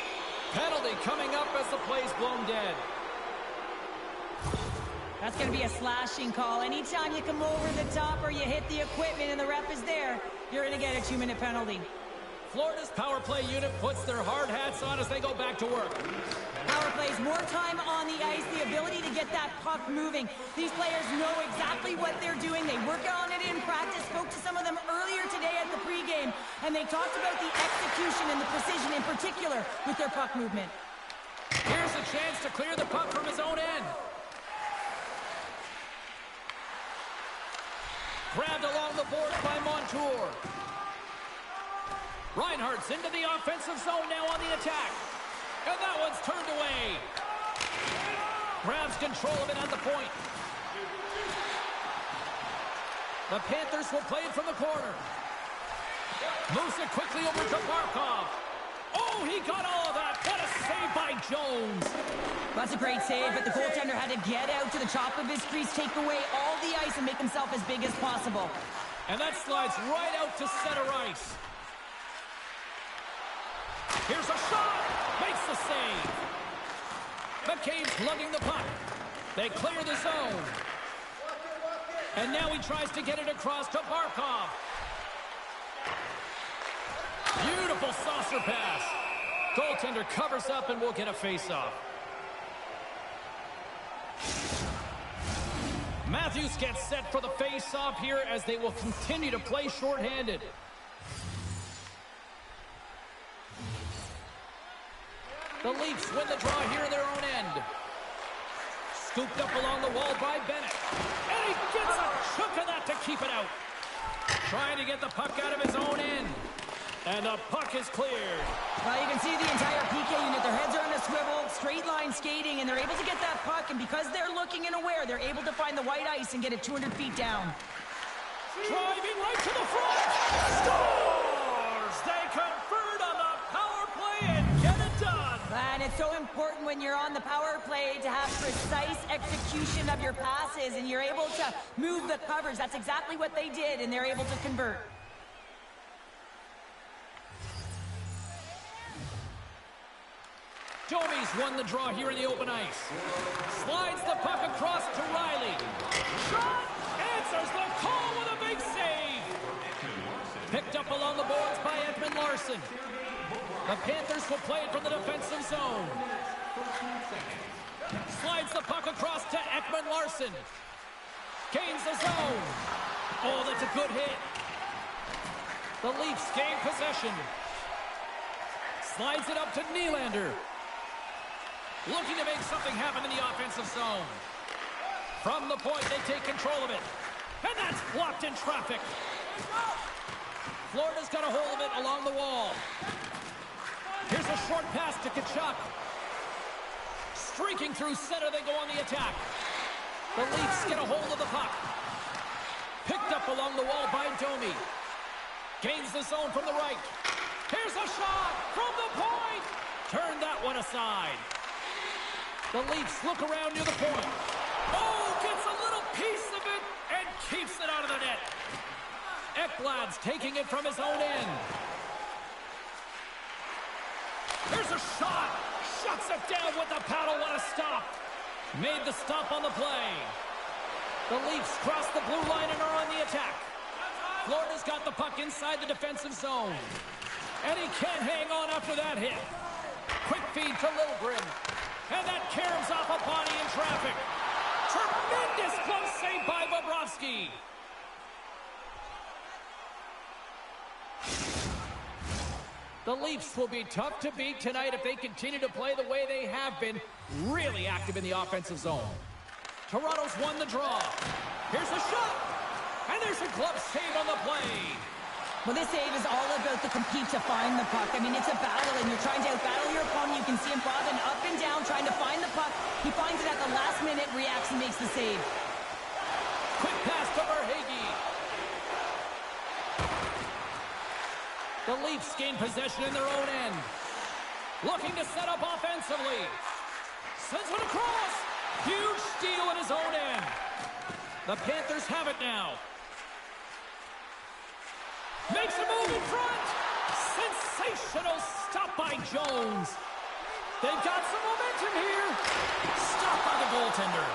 Penalty coming up as the play's blown dead. That's going to be a slashing call. Anytime you come over the top or you hit the equipment and the ref is there, you're going to get a 2-minute penalty. Florida's power play unit puts their hard hats on as they go back to work. Power plays, more time on the ice, the ability to get that puck moving. These players know exactly what they're doing. They work on it in practice. Spoke to some of them earlier today at the pregame, and they talked about the execution and the precision in particular with their puck movement. Here's a chance to clear the puck from his own end. Grabbed along the boards by Montour. Reinhardt's into the offensive zone now on the attack. And that one's turned away. Grabs control of it at the point. The Panthers will play it from the corner. Moves it quickly over to Barkov. Oh, he got all of that. What a save by Jones. That's a great save, but the goaltender had to get out to the top of his crease, take away all the ice, and make himself as big as possible. And that slides right out to center ice. Here's a shot. Makes the save. McCabe's lugging the puck. They clear the zone. And now he tries to get it across to Barkov. Beautiful saucer pass. Goaltender covers up and will get a face-off. Matthews gets set for the face-off here as they will continue to play shorthanded. The Leafs win the draw here in their own end. Scooped up along the wall by Bennett. And he gets a chunk of that to keep it out. Trying to get the puck out of his own end. And the puck is cleared. Well, you can see the entire PK unit. Their heads are on a swivel, straight line skating, and they're able to get that puck. And because they're looking and aware, they're able to find the white ice and get it 200 feet down. Driving right to the front. Scores! They convert on the power play and get it done. And it's so important when you're on the power play to have precise execution of your passes, and you're able to move the covers. That's exactly what they did, and they're able to convert. Domi's won the draw here in the open ice. Slides the puck across to Riley. Shot! Answers the call with a big save. Picked up along the boards by Ekman Larsson. The Panthers will play it from the defensive zone. Slides the puck across to Ekman Larsson. Gains the zone. Oh, that's a good hit. The Leafs gain possession. Slides it up to Nylander. Looking to make something happen in the offensive zone. From the point, they take control of it. And that's blocked in traffic. Florida's got a hold of it along the wall. Here's a short pass to Tkachuk. Streaking through center, they go on the attack. The Leafs get a hold of the puck. Picked up along the wall by Domi. Gains the zone from the right. Here's a shot from the point. Turn that one aside. The Leafs look around near the point. Oh, gets a little piece of it and keeps it out of the net. Ekblad's taking it from his own end. There's a shot. Shuts it down with the paddle. What a stop. Made the stop on the play. The Leafs cross the blue line and are on the attack. Florida's got the puck inside the defensive zone. And he can't hang on after that hit. Quick feed to Liljegren. And that caroms off a body in traffic. Tremendous close save by Bobrovsky. The Leafs will be tough to beat tonight if they continue to play the way they have been, really active in the offensive zone. Toronto's won the draw. Here's a shot. And there's a glove save on the play. Well, this save is all about the compete to find the puck. I mean, it's a battle, and you're trying to outbattle your opponent. You can see him bobbing up and down, trying to find the puck. He finds it at the last minute, reacts, and makes the save. Quick pass to Verhaeghe. The Leafs gain possession in their own end. Looking to set up offensively. Sends one across. Huge steal in his own end. The Panthers have it now. Makes a move in front. Sensational stop by Jones. They've got some momentum here. Stopped by the goaltender.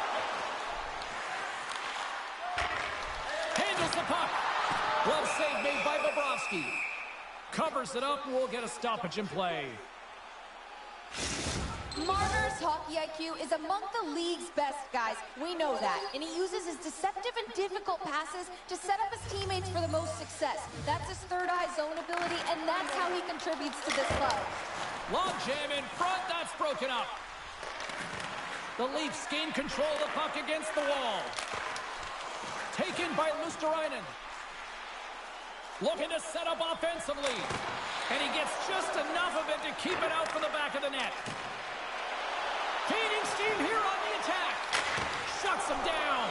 Handles the puck. Glove save made by Bobrovsky. Covers it up and we'll get a stoppage in play. Marner's hockey IQ is among the league's best, guys. We know that. And he uses his deceptive and difficult passes to set up his teammates for the most success. That's his third eye zone ability, and that's how he contributes to this club. Long jam in front, that's broken up. The Leafs gain control of the puck against the wall. Taken by Luosterainen. Looking to set up offensively. And he gets just enough of it to keep it out from the back of the net. Feeding steam here on the attack. Shuts him down.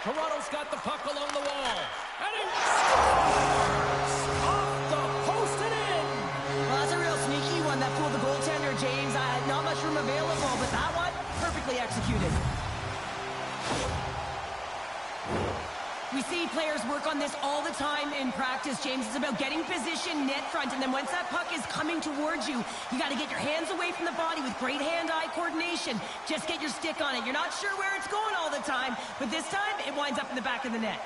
Toronto's got the puck along the wall. And he scores! Off the post and in. Well, that's a real sneaky one. That fooled the goaltender, James. Not much room available, but that one, perfectly executed. We see players work on this all the time in practice, James. It's about getting position net front, and then once that puck is coming towards you, you got to get your hands away from the body with great hand-eye coordination. Just get your stick on it. You're not sure where it's going all the time, but this time it winds up in the back of the net.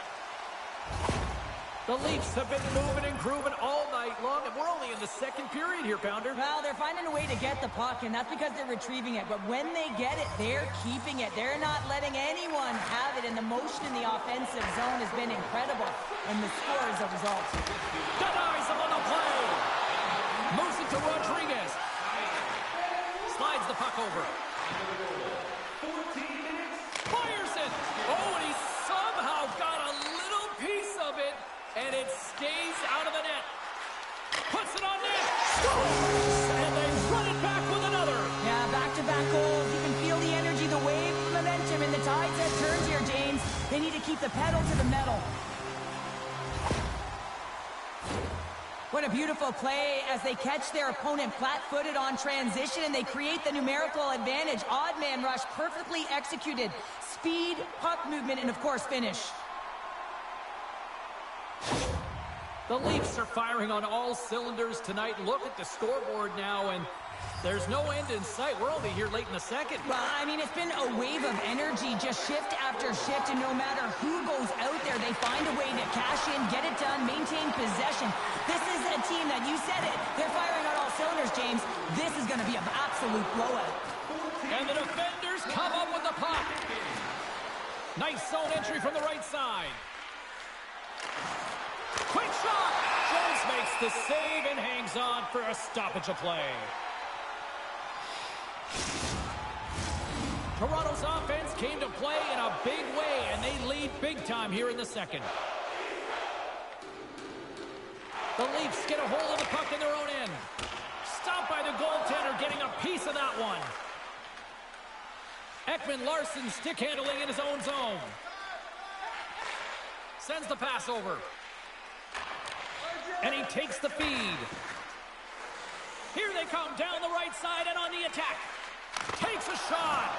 The Leafs have been moving and grooving all night long, and we're only in the second period here, Pounder. Well, they're finding a way to get the puck, and that's because they're retrieving it. But when they get it, they're keeping it. They're not letting anyone have it, and the motion in the offensive zone has been incredible, and the score is a result. Denies him on the play. Moves it to Rodriguez. Slides the puck over. 14 minutes. Fires it. Oh, and he somehow got a little piece of it. And it stays out of the net. Puts it on net. Scores! And they run it back with another. Yeah, back-to-back goals. You can feel the energy, the wave, the momentum, and the tides have turned here, James. They need to keep the pedal to the metal. What a beautiful play as they catch their opponent flat-footed on transition, and they create the numerical advantage. Odd man rush, perfectly executed. Speed, puck movement, and of course, finish. The Leafs are firing on all cylinders tonight. Look at the scoreboard now, and there's no end in sight. We're only here late in the second. Well, I mean, it's been a wave of energy, just shift after shift, and no matter who goes out there, they find a way to cash in, get it done, maintain possession. This is a team that, you said it, they're firing on all cylinders, James. This is going to be an absolute blowout. And the defenders come up with the puck. Nice zone entry from the right side. Quick shot! Jones makes the save and hangs on for a stoppage of play. Toronto's offense came to play in a big way, and they lead big time here in the second. The Leafs get a hold of the puck in their own end. Stopped by the goaltender, getting a piece of that one. Ekman-Larsson stick handling in his own zone. Sends the pass over. And he takes the feed. Here they come down the right side and on the attack. Takes a shot.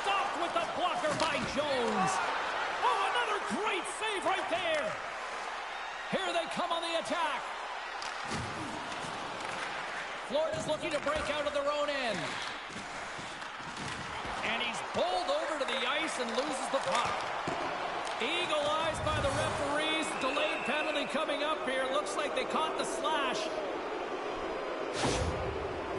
Stopped with the blocker by Jones. Oh, another great save right there. Here they come on the attack. Florida's looking to break out of their own end. And he's bowled over to the ice and loses the puck. Eagle eyes by the referees. Delayed penalty coming up here. Looks like they caught the slash.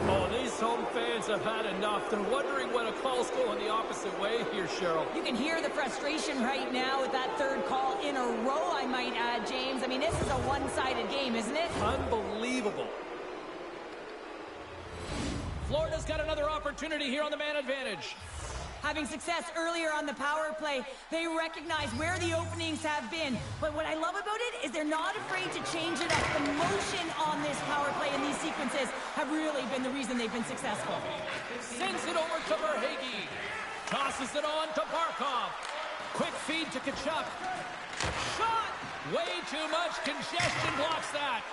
Oh, these home fans have had enough. They're wondering when a call's going the opposite way here, Cheryl. You can hear the frustration right now with that third call in a row, I might add, James. I mean, this is a one-sided game, isn't it? Unbelievable. Florida's got another opportunity here on the man advantage. having success earlier on the power play. They recognize where the openings have been. But what I love about it is they're not afraid to change it up. The motion on this power play in these sequences have really been the reason they've been successful. Sends it over to Verhaeghe. Tosses it on to Barkov. Quick feed to Tkachuk. Shot! Way too much congestion blocks that.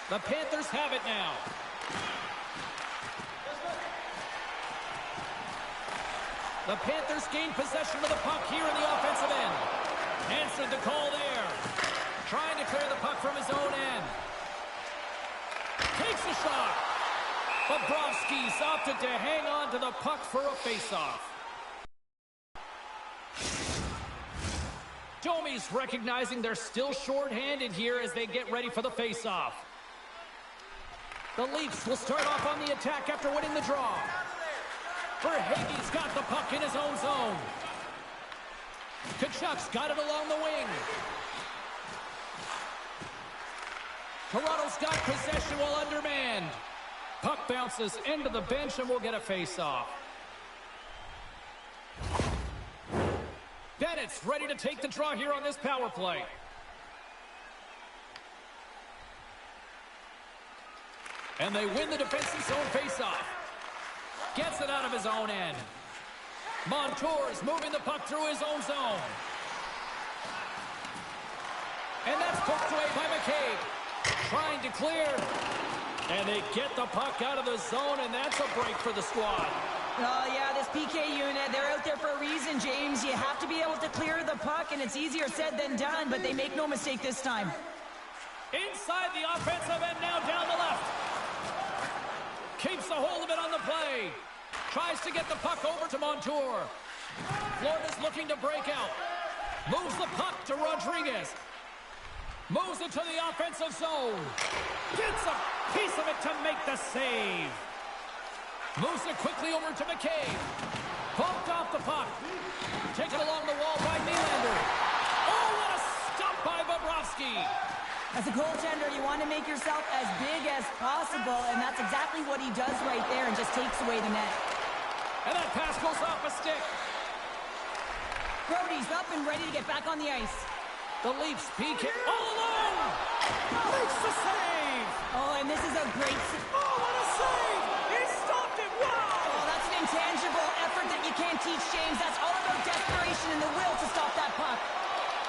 The Panthers have it now. The Panthers gain possession of the puck here in the offensive end. Answered the call there. Trying to clear the puck from his own end. Takes a shot. Bobrovsky's opted to hang on to the puck for a faceoff. Domi's recognizing they're still short-handed here as they get ready for the faceoff. The Leafs will start off on the attack after winning the draw. Verhaeghe's got the puck in his own zone. Tkachuk's got it along the wing. Toronto's got possession while undermanned. Puck bounces into the bench and we'll get a face-off. Bennett's ready to take the draw here on this power play. And they win the defensive zone face-off. Gets it out of his own end. Montour's moving the puck through his own zone. And that's poked away by McCabe. Trying to clear. And they get the puck out of the zone, and that's a break for the squad. Oh, yeah, this PK unit, they're out there for a reason, James. You have to be able to clear the puck, and it's easier said than done, but they make no mistake this time. Inside the offensive end, now down the left. Keeps a hold of it on the play. Tries to get the puck over to Montour. Florida's looking to break out. Moves the puck to Rodriguez. Moves it to the offensive zone. Gets a piece of it to make the save. Moves it quickly over to McCabe. Bumped off the puck. Taken along the wall by Nylander. Oh, what a stop by Bobrovsky. As a goaltender, you want to make yourself as big as possible, and that's exactly what he does right there and just takes away the net. And that pass goes off a stick. Brody's up and ready to get back on the ice. The Leafs PK all alone. Makes the save. Oh, and this is a great... Oh, what a save. He stopped it. Wow. Oh, that's an intangible effort that you can't teach, James. That's all about desperation and the will to stop that puck.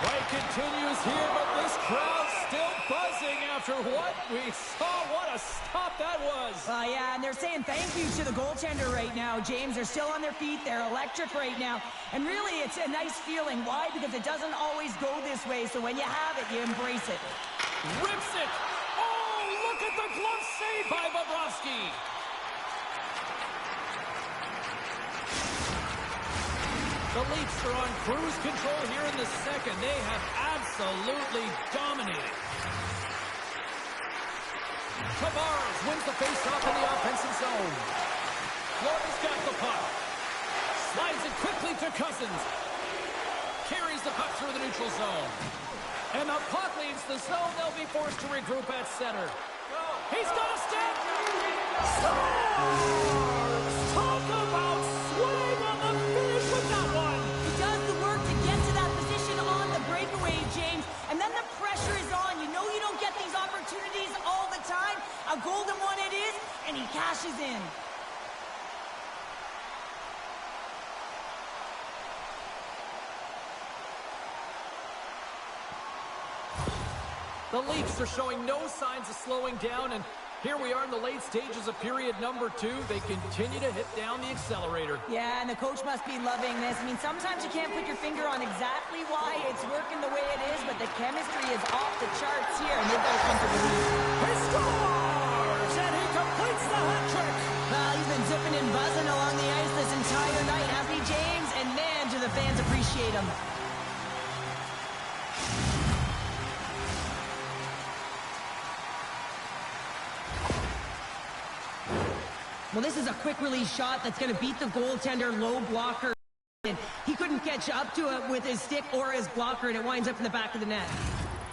Fight continues here, but this crowd's still buzzing after what we saw. What a stop that was. Yeah, and they're saying thank you to the goaltender right now, James. They're still on their feet. They're electric right now. And really, it's a nice feeling. Why? Because it doesn't always go this way. So when you have it, you embrace it. Rips it. Oh, look at the glove save by Bobrovsky. The Leafs are on cruise control here in the second. They have absolutely dominated. Tavares wins the faceoff in the offensive zone. Florida's got the puck. Slides it quickly to Cousins. Carries the puck through the neutral zone. And the puck leaves the zone. They'll be forced to regroup at center. He's got a stick. Stars! Talk about swing on the finish with that one. He does the work to get to that position on the breakaway, James. And then the pressure is on. You know you don't get these opportunities all the time. A golden one it is, and he cashes in. The Leafs are showing no signs of slowing down, and here we are in the late stages of period number 2. They continue to hit down the accelerator. Yeah, and the coach must be loving this. I mean, sometimes you can't put your finger on exactly why it's working the way it is, but the chemistry is off the charts here, and they've got to come to believe. He scores, and he completes the hat trick. Well, he's been zipping and buzzing along the ice this entire night, hasn't he, James? And man, do the fans appreciate him. Well, this is a quick release shot that's going to beat the goaltender low blocker. He couldn't catch up to it with his stick or his blocker, and it winds up in the back of the net.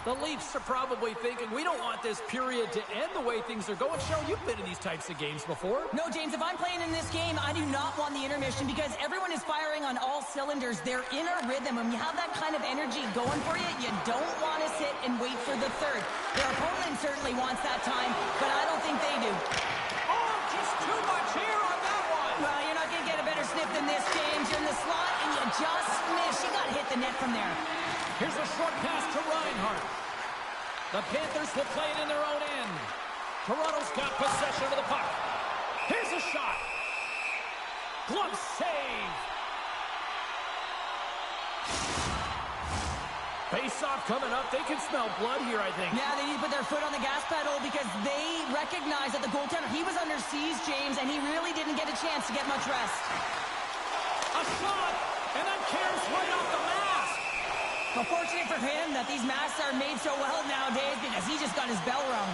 The Leafs are probably thinking, we don't want this period to end the way things are going. Cheryl, you've been in these types of games before. No, James, if I'm playing in this game, I do not want the intermission because everyone is firing on all cylinders. They're in a rhythm. When you have that kind of energy going for you, you don't want to sit and wait for the third. Their opponent certainly wants that time, but I don't think they do. Oh, just too much here on that one. Well, you're not going to get a better sniff than this, James. You're in the slot, and you just miss. You got to hit the net from there. Here's a short pass to Reinhart. The Panthers will play it in their own end. Toronto's got possession of the puck. Here's a shot. Glove save. Face-off coming up. They can smell blood here, I think. Yeah, they need to put their foot on the gas pedal because they recognize that the goaltender, he was under siege, James, and he really didn't get a chance to get much rest. A shot, and that cares right off the mask. Well, fortunate for him that these masks are made so well nowadays because he just got his bell rung.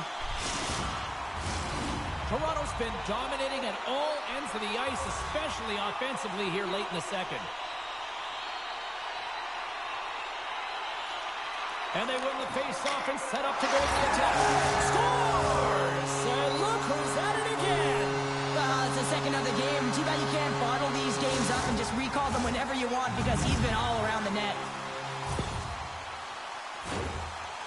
Toronto's been dominating at all ends of the ice, especially offensively here late in the second. And they win the face-off and set up to go to the attack. Scores! And look who's at it again. It's the second of the game. Too bad you can't bottle these games up and just recall them whenever you want because he's been all around the net.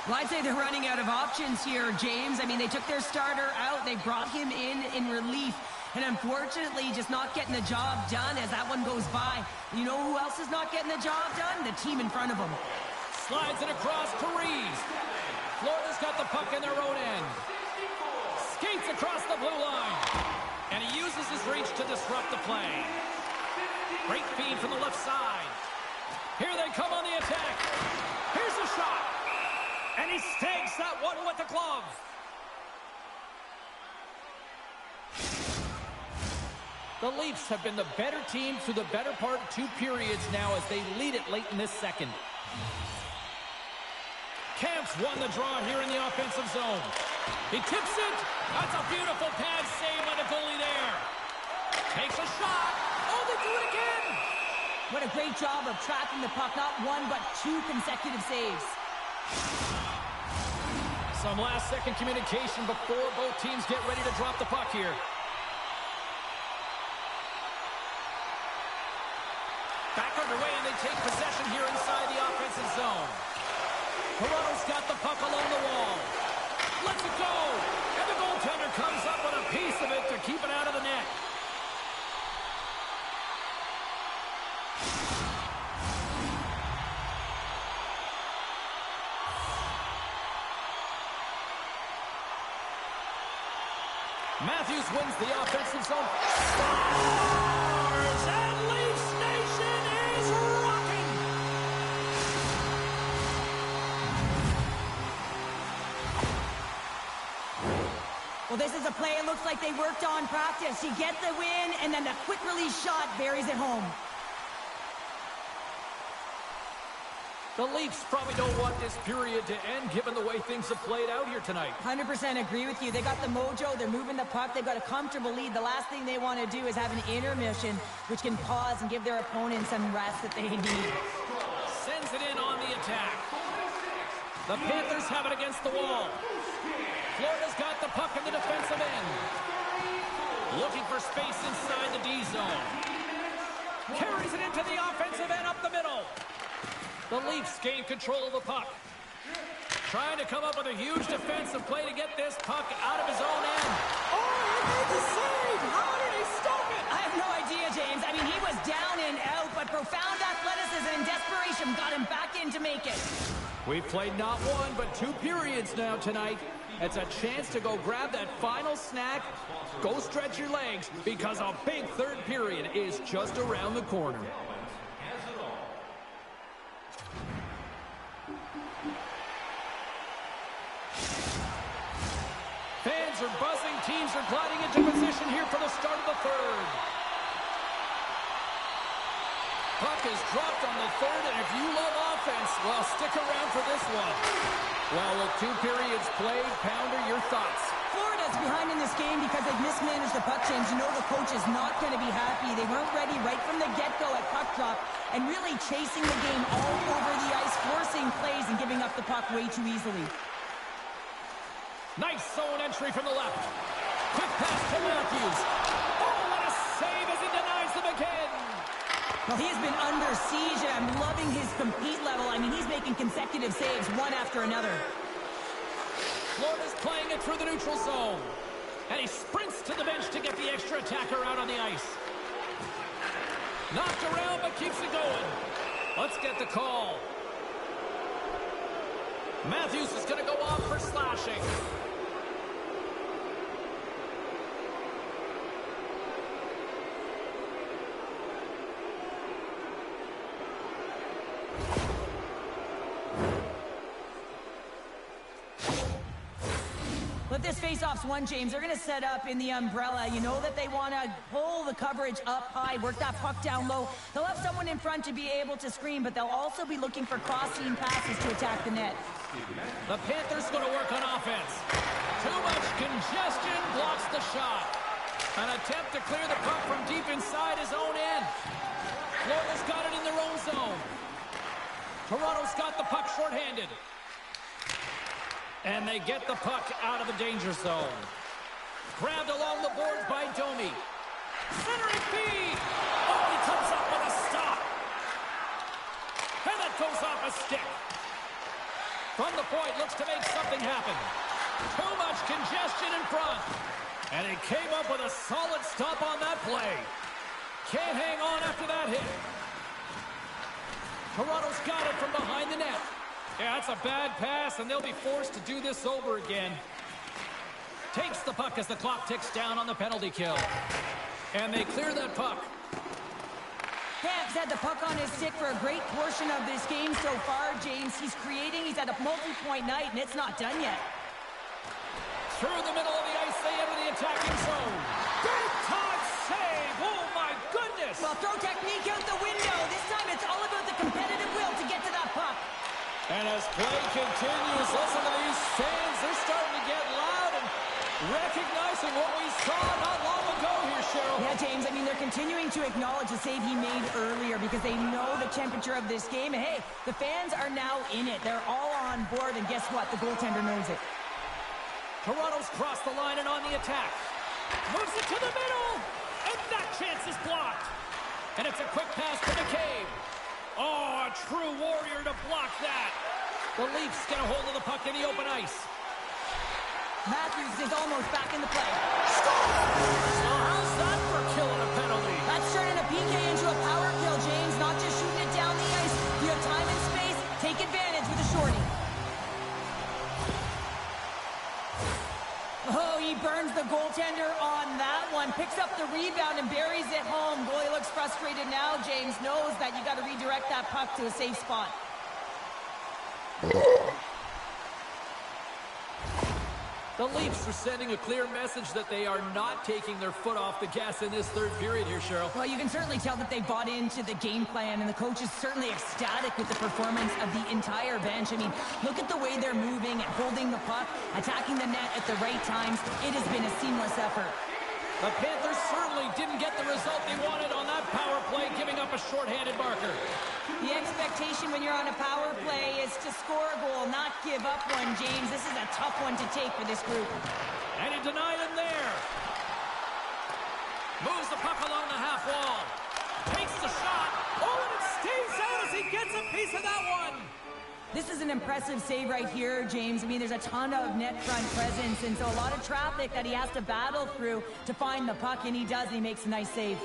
Well, I'd say they're running out of options here, James. I mean, they took their starter out. They brought him in relief. And unfortunately, just not getting the job done as that one goes by. You know who else is not getting the job done? The team in front of them. Slides it across to Reeves. Florida's got the puck in their own end. Skates across the blue line. And he uses his reach to disrupt the play. Great feed from the left side. Here they come on the attack. Here's a shot. And he stakes that one with the glove. The Leafs have been the better team through the better part of 2 periods now as they lead it late in this second. Camps won the draw here in the offensive zone. He tips it. That's a beautiful pad save by the goalie there. Takes a shot. Oh, they do it again. What a great job of tracking the puck. Not 1, but 2 consecutive saves. Some last-second communication before both teams get ready to drop the puck here. Back underway, and they take possession here inside the offensive zone. Toronto's got the puck along the wall. Lets it go! And the goaltender comes up with a piece of it to keep it out of the net. Matthews wins the offensive zone. Scores! And Leafs Nation is rocking! Well, this is a play it looks like they worked on practice. You get the win, and then the quick release shot buries it home. The Leafs probably don't want this period to end given the way things have played out here tonight. 100% agree with you. They got the mojo. They're moving the puck. They've got a comfortable lead. The last thing they want to do is have an intermission, which can pause and give their opponent some rest that they need. Sends it in on the attack. The Panthers have it against the wall. Florida's got the puck in the defensive end. Looking for space inside the D zone. Carries it into the offensive end up the middle. The Leafs gain control of the puck. Trying to come up with a huge defensive play to get this puck out of his own end. Oh, he made the save! How did he stop it? I have no idea, James. I mean, he was down and out, but profound athleticism and desperation got him back in to make it. We've played not 1, but 2 periods now tonight. It's a chance to go grab that final snack, go stretch your legs, because a big third period is just around the corner. Fans are buzzing. Teams are gliding into position here for the start of the third. Puck is dropped on the third, and if you love offense, well, stick around for this one. Well, with 2 periods played, Pounder, your thoughts? Florida's behind in this game because they've mismanaged the puck, James. You know the coach is not going to be happy. They weren't ready right from the get-go at puck drop. and really chasing the game all over the ice, forcing plays and giving up the puck way too easily. Nice zone entry from the left. Quick pass to Matthews. Oh, what a save as he denies them again. Well, he has been under siege, and I'm loving his compete level. I mean, he's making consecutive saves one after another. Florida's playing it through the neutral zone. And he sprints to the bench to get the extra attacker out on the ice. Knocked around, but keeps it going. Let's get the call. Matthews is going to go off for slashing. But this face-off's won, James. They're going to set up in the umbrella. You know that they want to pull the coverage up high, work that puck down low. They'll have someone in front to be able to screen, but they'll also be looking for cross-seam passes to attack the net. The Panthers going to work on offense. Too much congestion blocks the shot. An attempt to clear the puck from deep inside his own end. Florida's got it in their own zone. Toronto's got the puck shorthanded. And they get the puck out of the danger zone. Grabbed along the boards by Domi. Centering feed! Oh, he comes up with a stop. And that goes off a stick. From the point, looks to make something happen. Too much congestion in front. And he came up with a solid stop on that play. Can't hang on after that hit. Toronto's got it from behind the net. Yeah, that's a bad pass, and they'll be forced to do this over again. Takes the puck as the clock ticks down on the penalty kill. And they clear that puck. Camp's had the puck on his stick for a great portion of this game so far, James. He's had a multi-point night, and it's not done yet. Through the middle of the ice, they enter the attacking zone. Big time save! Oh, my goodness! Well, throw technique out the window. This time it's all about the competitive will to get to that puck. And as play continues, listen to these fans. They're starting to get loud and recognizing what we saw not long ago here, Cheryl. Yeah, James, I mean, they're continuing to acknowledge the save he made earlier because they know the temperature of this game. And, hey, the fans are now in it. They're all on board, and guess what? The goaltender knows it. Toronto's crossed the line and on the attack. Moves it to the middle, and that chance is blocked. And it's a quick pass to McCabe. Oh, a true warrior to block that. The Leafs get a hold of the puck in the open ice. Matthews is almost back in the play. Score! So how's that for killing a penalty? That's turning a PK into a power kill, James. Not just shooting it down the ice. You have time and space. Take advantage with a shorty. Oh, he burns the goaltender on that one. Picks up the rebound and buries it home. Goalie looks frustrated now. James knows that you got to redirect that puck to a safe spot. The Leafs are sending a clear message that they are not taking their foot off the gas in this third period here, Cheryl. Well, you can certainly tell that they bought into the game plan, and the coach is certainly ecstatic with the performance of the entire bench. I mean, look at the way they're moving and holding the puck, attacking the net at the right times. It has been a seamless effort. The Panthers certainly didn't get the result they wanted on that power play, giving up a shorthanded marker. The expectation when you're on a power play is to score a goal, not give up one, James. This is a tough one to take for this group. And he denied him there. Moves the puck along the half wall. Takes the shot. Oh, and it stays out as he gets a piece of that one. This is an impressive save right here, James. I mean, there's a ton of net front presence, and so a lot of traffic that he has to battle through to find the puck, and he does, and he makes a nice save.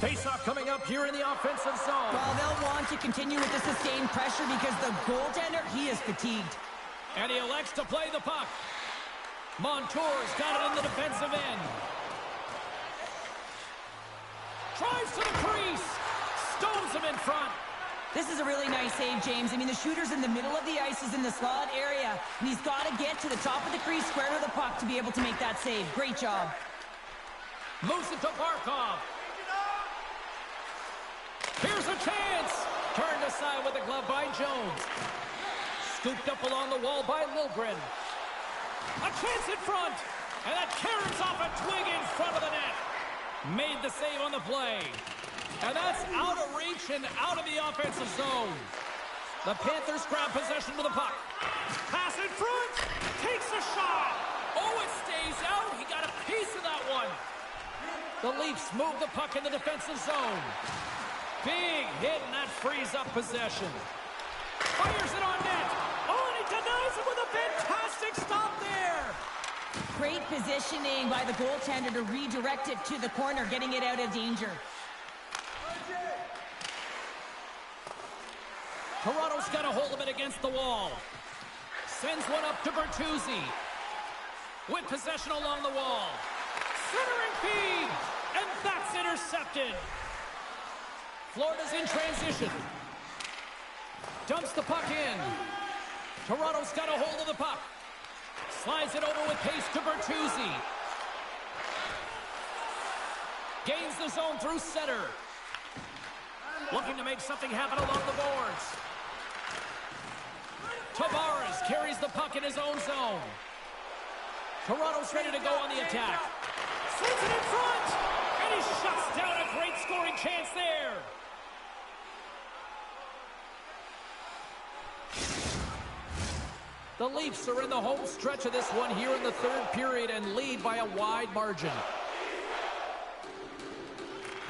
Face-off coming up here in the offensive zone. Well, they'll want to continue with the sustained pressure because the goaltender, he is fatigued. And he elects to play the puck. Montour's got it in the defensive end. Drives to the crease. Stones him in front. This is a really nice save, James. I mean, the shooter's in the middle of the ice, is in the slot area, and he's got to get to the top of the crease, square to the puck to be able to make that save. Great job. Moves it to Barkov. Here's a chance. Turned aside with a glove by Jones. Scooped up along the wall by Liljegren. A chance in front. And that carrots off a twig in front of the net. Made the save on the play. And that's out of reach and out of the offensive zone. The Panthers grab possession of the puck. Pass in front. Takes a shot. Oh, it stays out. He got a piece of that one. The Leafs move the puck in the defensive zone. Big hit, and that frees up possession. Fires it on net. Oh, and he denies it with a fantastic stop there. Great positioning by the goaltender to redirect it to the corner, getting it out of danger. Toronto's got a hold of it against the wall. Sends one up to Bertuzzi. With possession along the wall. Centering feed. And that's intercepted. Florida's in transition. Dumps the puck in. Toronto's got a hold of the puck. Slides it over with pace to Bertuzzi. Gains the zone through center. Looking to make something happen along the boards. Tavares carries the puck in his own zone. Toronto's ready to go on the attack. Sends it in front. And he shuts down a great scoring chance there. The Leafs are in the home stretch of this one here in the third period and lead by a wide margin.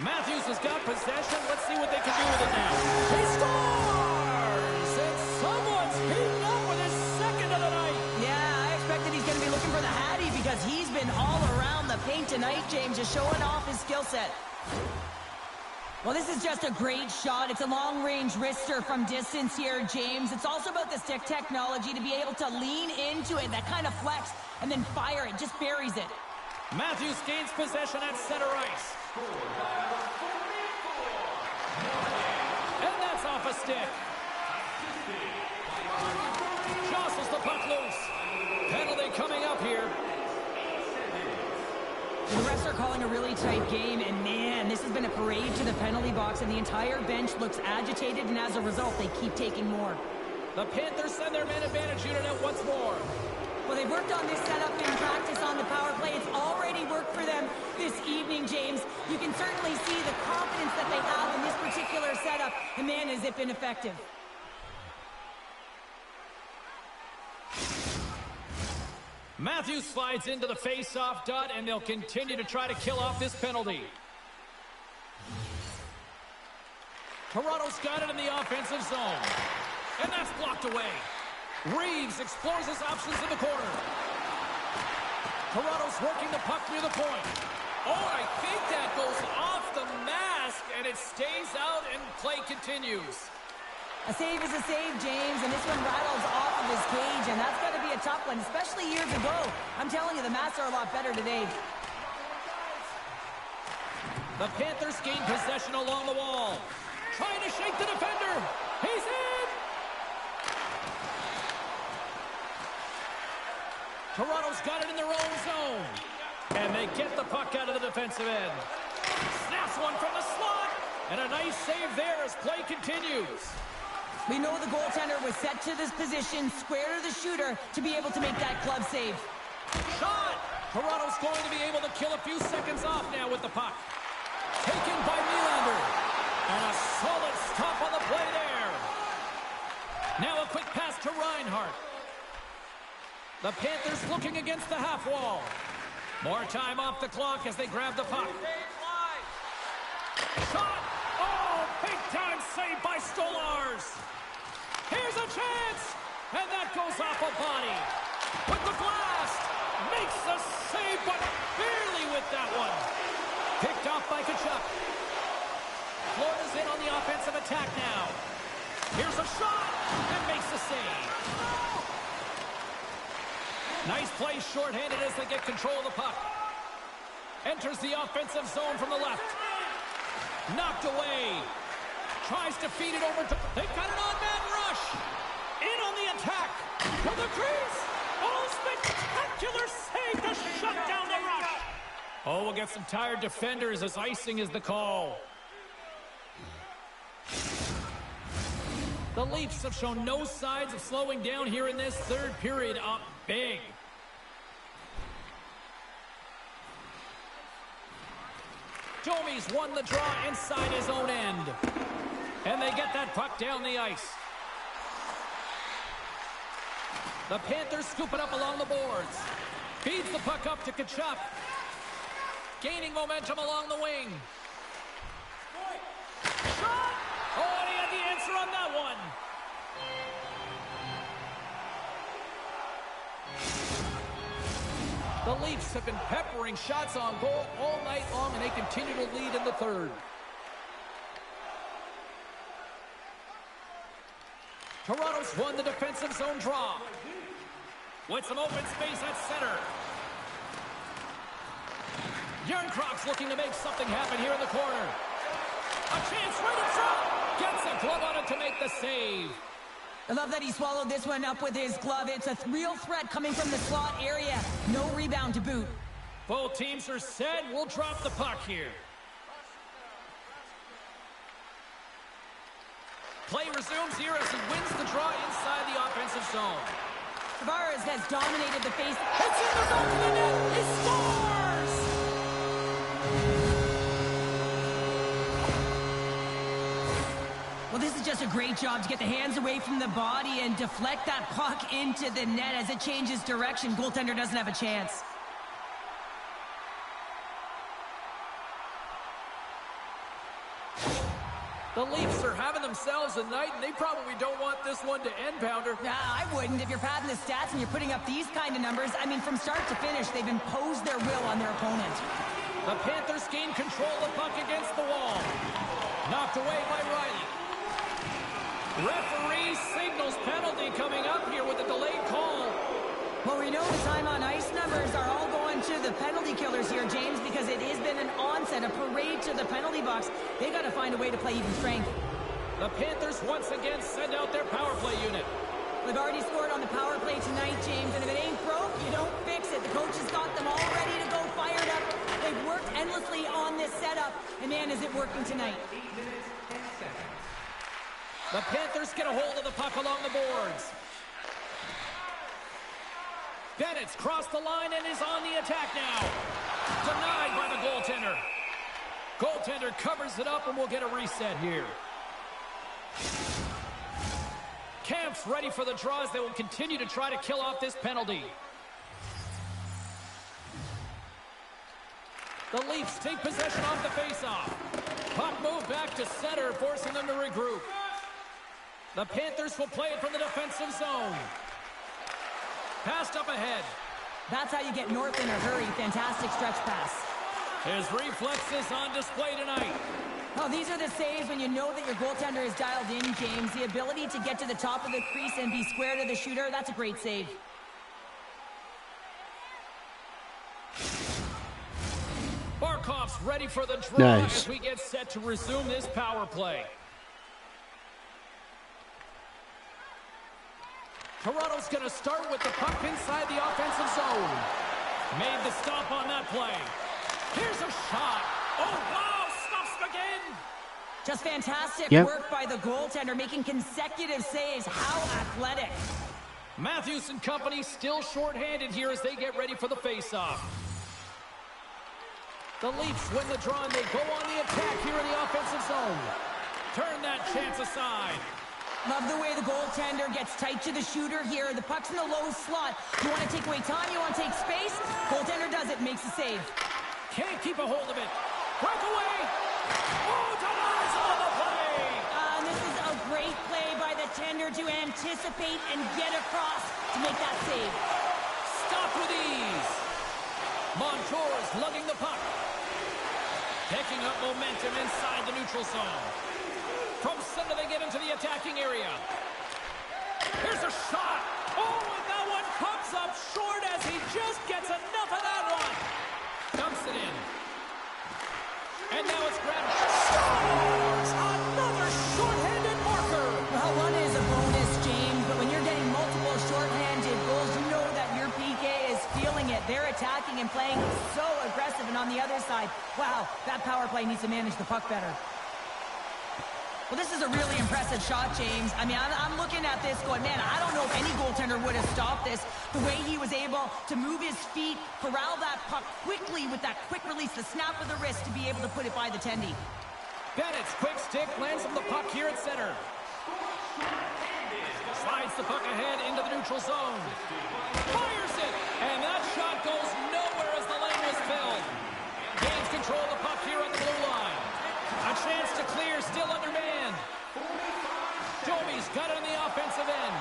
Matthews has got possession. Let's see what they can do with it now. He scores! And someone's heating up with his second of the night. Yeah, I expected he's going to be looking for the Hattie because he's been all around the paint tonight, James, just showing off his skill set. Well, this is just a great shot. It's a long-range wrister from distance here, James. It's also about the stick technology to be able to lean into it, that kind of flex, and then fire it, just buries it. Matthews gains possession at center ice. And that's off a stick. Jostles the puck loose. Penalty coming up here. The refs are calling a really tight game, and man, this has been a parade to the penalty box, and the entire bench looks agitated, and as a result, they keep taking more. The Panthers send their man advantage unit out once more. Well, they've worked on this setup in practice on the power play. It's already worked for them this evening, James. You can certainly see the confidence that they have in this particular setup, and man, has it been effective. Matthews slides into the face-off dot, and they'll continue to try to kill off this penalty. Toronto's got it in the offensive zone. And that's blocked away. Reeves explores his options in the corner. Toronto's working the puck near the point. Oh, I think that goes off the mask, and it stays out, and play continues. A save is a save, James, and this one rattles off of his cage, and that's got to be a tough one, especially years ago. I'm telling you, the masks are a lot better today. The Panthers gain possession along the wall. Trying to shake the defender. He's in! Toronto's got it in their own zone. And they get the puck out of the defensive end. Snaps one from the slot. And a nice save there as play continues. We know the goaltender was set to this position, square to the shooter, to be able to make that glove save. Shot! Toronto's going to be able to kill a few seconds off now with the puck. Taken by Nylander. And a solid stop on the play there. Now a quick pass to Reinhart. The Panthers looking against the half wall. More time off the clock as they grab the puck. Shot! Oh, big time save by Stolarz. Here's a chance! And that goes off a body. With the blast! Makes the save, but barely with that one. Picked off by Tkachuk. Florida's in on the offensive attack now. Here's a shot! And makes the save. Nice play shorthanded as they get control of the puck. Enters the offensive zone from the left. Knocked away. Tries to feed it over to... They've got an on-man rush. In on the attack. To the crease. Oh, spectacular save to shut down the rush. Oh, we'll get some tired defenders as icing is the call. The Leafs have shown no signs of slowing down here in this third period, up big. Domi's won the draw inside his own end. And they get that puck down the ice. The Panthers scoop it up along the boards. Feeds the puck up to Kachuk. Gaining momentum along the wing. Shot! Oh, and he had the answer on that one. The Leafs have been peppering shots on goal all night long, and they continue to lead in the third. Toronto's won the defensive zone draw. With some open space at center. Yarncroft's looking to make something happen here in the corner. A chance right in front. Gets a glove on it to make the save. I love that he swallowed this one up with his glove. It's a real threat coming from the slot area. No rebound to boot. Both teams are set. We'll drop the puck here. Play resumes here as he wins the draw inside the offensive zone. Tavares has dominated the face. It's in the zone to the net. He scores! Well, this is just a great job to get the hands away from the body and deflect that puck into the net as it changes direction. Goaltender doesn't have a chance. The Leafs are having themselves a night, and they probably don't want this one to end, Pounder. Nah, I wouldn't. If you're padding the stats and you're putting up these kind of numbers, I mean, from start to finish, they've imposed their will on their opponent. The Panthers gain control of the puck against the wall. Knocked away by Riley. Referee signals penalty coming up here with a delayed call. Well, we know the time on ice numbers are all going to the penalty killers here, James, because it has been an onset, a parade to the penalty box. They got to find a way to play even strength. The Panthers once again send out their power play unit. They've already scored on the power play tonight, James, and if it ain't broke, you don't fix it. The coach has got them all ready to go, fired up. They've worked endlessly on this setup, and man, is it working tonight. 8 minutes, 10 seconds. The Panthers get a hold of the puck along the boards. Bennett's crossed the line and is on the attack now. Denied by the goaltender. Goaltender covers it up, and we'll get a reset here. Camp's ready for the draws. They will continue to try to kill off this penalty. The Leafs take possession off the faceoff. Puck move back to center, forcing them to regroup. The Panthers will play it from the defensive zone. Passed up ahead. That's how you get north in a hurry. Fantastic stretch pass. His reflexes on display tonight. Oh, these are the saves when you know that your goaltender is dialed in, James. The ability to get to the top of the crease and be square to the shooter, that's a great save. Barkov's ready for the draw Nice. as we get set to resume this power play. Toronto's going to start with the puck inside the offensive zone. Made the stop on that play. Here's a shot. Oh, wow, stops again. Just fantastic Yep. work by the goaltender, making consecutive saves. How athletic. Matthews and company still shorthanded here as they get ready for the faceoff. The Leafs win the draw and they go on the attack here in the offensive zone. Turn that chance aside. Love the way the goaltender gets tight to the shooter here. The puck's in the low slot. You want to take away time, you want to take space. Goaltender does it, makes the save. Can't keep a hold of it. Breakaway. Oh, Tavares on the play. And this is a great play by the tender to anticipate and get across to make that save. Stopped with ease. Montour's lugging the puck. Picking up momentum inside the neutral zone. From center, they get into the attacking area. Here's a shot. Oh, and that one comes up short as he just gets enough of that one. Dumps it in. And now it's grabbed. Scores! Another shorthanded marker. Well, one is a bonus, James, but when you're getting multiple shorthanded goals, you know that your PK is feeling it. They're attacking and playing so aggressive, and on the other side, wow, that power play needs to manage the puck better. Well, this is a really impressive shot, James. I mean, I'm looking at this going, man, I don't know if any goaltender would have stopped this. The way he was able to move his feet, corral that puck quickly with that quick release, the snap of the wrist to be able to put it by the tendy. Bennett's quick stick lands from the puck here at center. Slides the puck ahead into the neutral zone. Fires it! And that shot goes nowhere as the lane was filled. Gains control of the puck here on the blue line. A chance to clear, still undermanned. Domi's got it on the offensive end.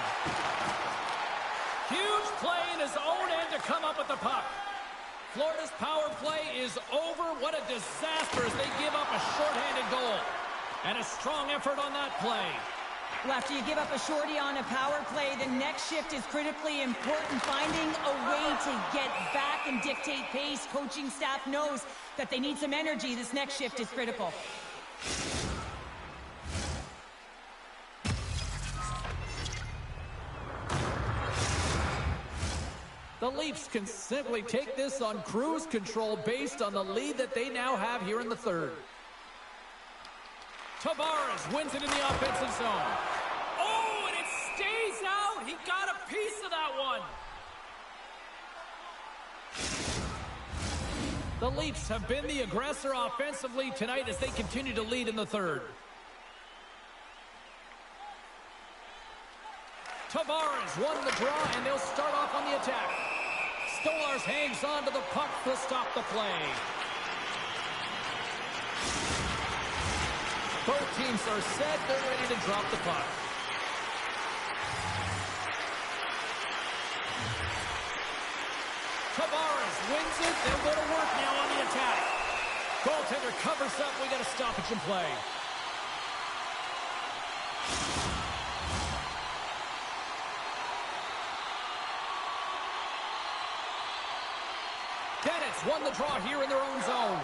Huge play in his own end to come up with the puck. Florida's power play is over. What a disaster as they give up a shorthanded goal. And a strong effort on that play. Well, after you give up a shorty on a power play, the next shift is critically important. Finding a way to get back and dictate pace. Coaching staff knows that they need some energy. This next shift is critical. The Leafs can simply take this on cruise control based on the lead that they now have here in the third. Tavares wins it in the offensive zone. Oh, and it stays out. He got a piece of that one. The Leafs have been the aggressor offensively tonight as they continue to lead in the third. Tavares won the draw, and they'll start off on the attack. Stolarz hangs on to the puck to stop the play. Both teams are set. They're ready to drop the puck. Tavares wins it. They'll go to work now on the attack. Goaltender covers up. We got a stoppage in play. Bennett's won the draw here in their own zone.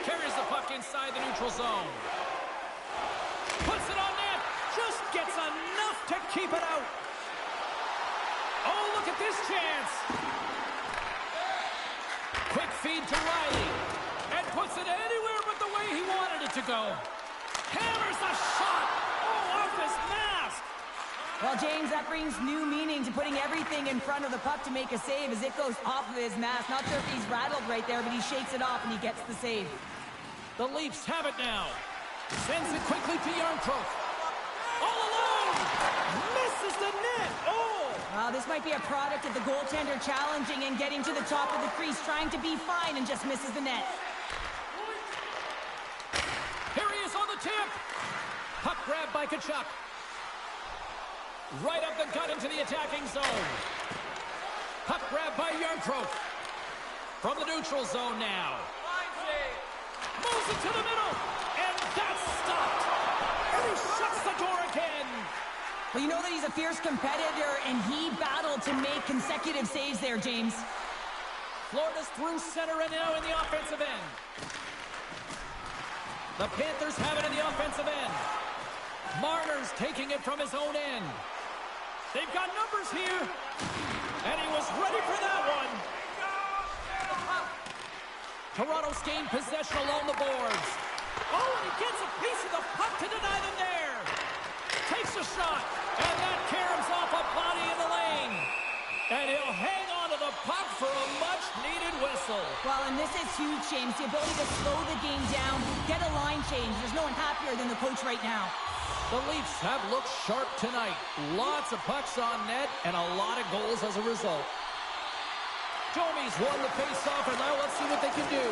Carries the puck inside the neutral zone. Puts it on net. Just gets enough to keep it out. Oh, look at this chance. Quick feed to Riley. And puts it anywhere but the way he wanted it to go. Hammers a shot. Oh, off his mask. Well, James, that brings new meaning to putting everything in front of the puck to make a save as it goes off of his mask. Not sure if he's rattled right there, but he shakes it off and he gets the save. The Leafs have it now. Sends it quickly to Yarncroke. All alone! Misses the net! Oh! Wow, this might be a product of the goaltender challenging and getting to the top of the crease, trying to be fine and just misses the net. Here he is on the tip. Puck grab by Tkachuk. Right up the gut into the attacking zone. Puck grab by Yarncroke. From the neutral zone now. Moves it to the middle. And that's stopped. And he shuts the door again. Well, you know that he's a fierce competitor, and he battled to make consecutive saves there, James. Florida's through center and now in the offensive end. The Panthers have it in the offensive end. Marner's taking it from his own end. They've got numbers here. And he was ready for that one. Toronto's gained possession along the boards. Oh, and he gets a piece of the puck to deny them there. Takes a shot. And that caroms off a body in the lane. And he'll hang on to the puck for a much-needed whistle. Well, and this is huge, James. The ability to slow the game down, get a line change. There's no one happier than the coach right now. The Leafs have looked sharp tonight. Lots of pucks on net and a lot of goals as a result. Domi's won the face-off, and now let's see what they can do.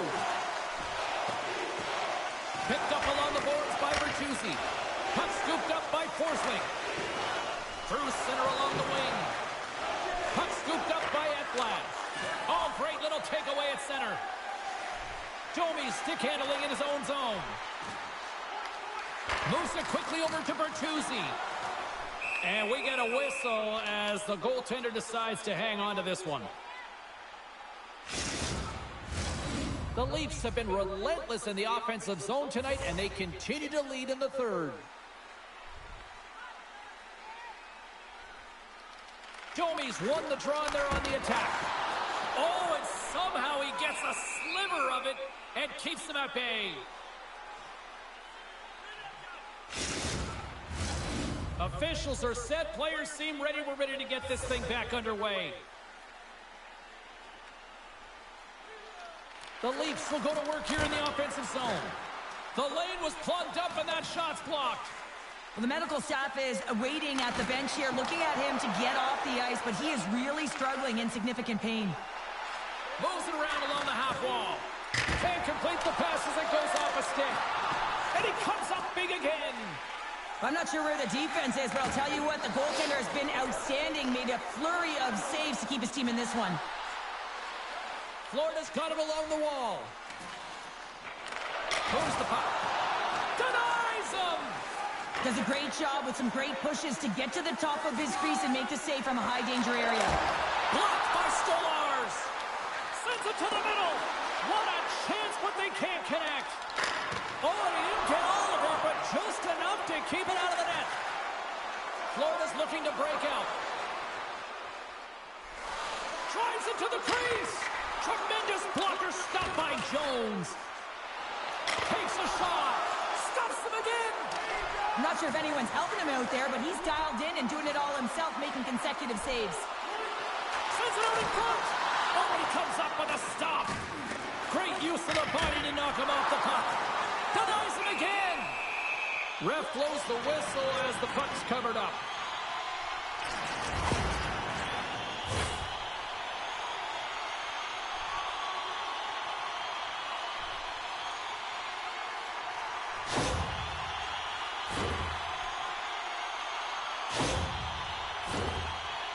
Picked up along the boards by Bertuzzi. Puck scooped up by Forsling. Through center along the wing. Puck scooped up by Ekblad. Oh, great little takeaway at center. Domi stick handling in his own zone. Moves it quickly over to Bertuzzi. And we get a whistle as the goaltender decides to hang on to this one. The Leafs have been relentless in the offensive zone tonight, and they continue to lead in the third. Domi's won the draw, and they're on the attack. Oh, and somehow he gets a sliver of it and keeps them at bay. Officials are set. Players seem ready. We're ready to get this thing back underway. The Leafs will go to work here in the offensive zone. The lane was plugged up and that shot's blocked. Well, the medical staff is waiting at the bench here, looking at him to get off the ice, but he is really struggling in significant pain. Moves it around along the half wall. Can't complete the pass as it goes off a stick. And he comes up big again. I'm not sure where the defense is, but I'll tell you what, the goaltender has been outstanding. Made a flurry of saves to keep his team in this one. Florida's got it along the wall. Moves the puck. Denies him! Does a great job with some great pushes to get to the top of his crease and make the save from a high-danger area. Blocked by Stolarz. Sends it to the middle. What a chance, but they can't connect. Oh, and he didn't get all of it, but just enough to keep it out of the net. Florida's looking to break out. Drives it to the crease. Tremendous blocker stopped by Jones. Takes a shot. Stops them again. I'm not sure if anyone's helping him out there, but he's dialed in and doing it all himself, making consecutive saves. Sends it out in front. Oh, he comes up with a stop. Great use of the body to knock him off the puck. Denies him again. Ref blows the whistle as the puck's covered up.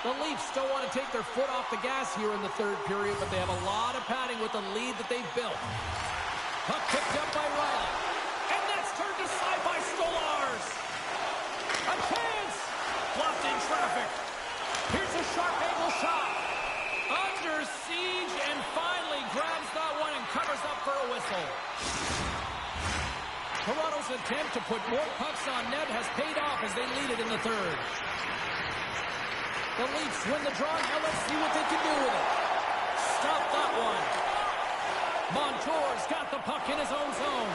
The Leafs don't want to take their foot off the gas here in the third period, but they have a lot of padding with the lead that they've built. Puck picked up by Riley. And that's turned aside by Stolarz. A chance! Blocked in traffic. Here's a sharp angle shot. Under siege and finally grabs that one and covers up for a whistle. Toronto's attempt to put more pucks on net has paid off as they lead it in the third. The Leafs win the draw. Now let's see what they can do with it. Stop that one. Montour's got the puck in his own zone.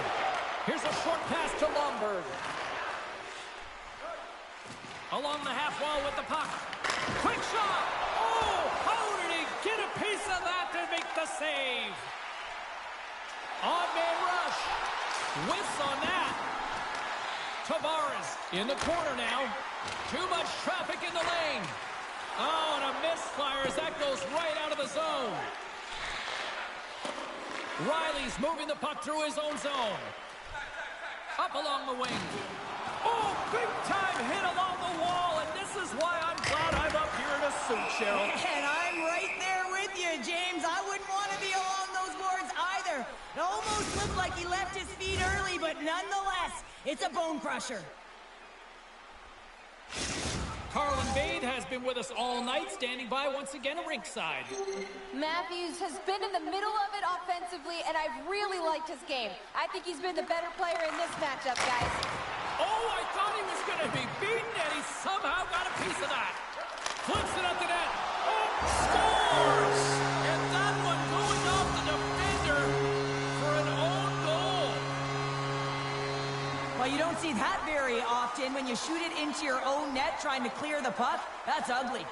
Here's a short pass to Lomberg. Along the half wall with the puck. Quick shot. Oh, how did he get a piece of that to make the save? Odd man rush. Whiffs on that. Tavares in the corner now. Too much traffic in the lane. Oh, and a misfire as that goes right out of the zone. Riley's moving the puck through his own zone. Up along the wing. Oh, big time hit along the wall, and this is why I'm glad I'm up here in a suit, Cheryl. And I'm right there with you, James. I wouldn't want to be along those boards either. It almost looked like he left his feet early, but nonetheless, it's a bone crusher. Carlin Bade has been with us all night, standing by once again at rinkside. Matthews has been in the middle of it offensively, and I've really liked his game. I think he's been the better player in this matchup, guys. Oh, I thought he was going to be beaten, and he somehow got a piece of that. Flips it up the net. Oh, scores! And that one going off the defender for an own goal. Well, you don't see that very often when you shoot it into your own net trying to clear the puck. That's ugly.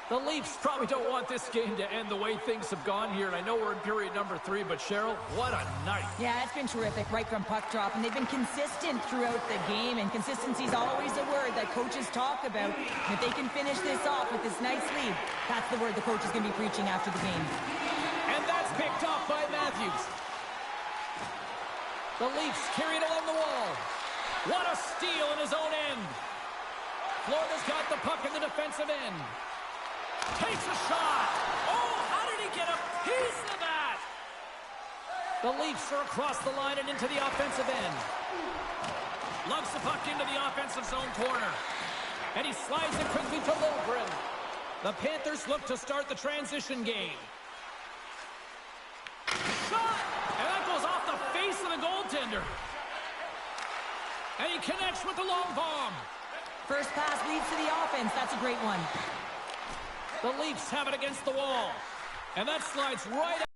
The Leafs probably don't want this game to end the way things have gone here, and I know we're in period number 3, but Cheryl, what a night. Yeah, it's been terrific right from puck drop, and they've been consistent throughout the game, and consistency is always a word that coaches talk about. And if they can finish this off with this nice lead, that's the word the coach is going to be preaching after the game. And that's picked off by Matthews. The Leafs carry it along the wall. What a steal in his own end. Florida's got the puck in the defensive end. Takes a shot. Oh, how did he get a piece of that? The Leafs are across the line and into the offensive end. Lugs the puck into the offensive zone corner. And he slides it quickly to Lundgren. The Panthers look to start the transition game. Shot! And that goes off the face of the goaltender. And he connects with the long bomb. First pass leads to the offense. That's a great one. The Leafs have it against the wall. And that slides right out.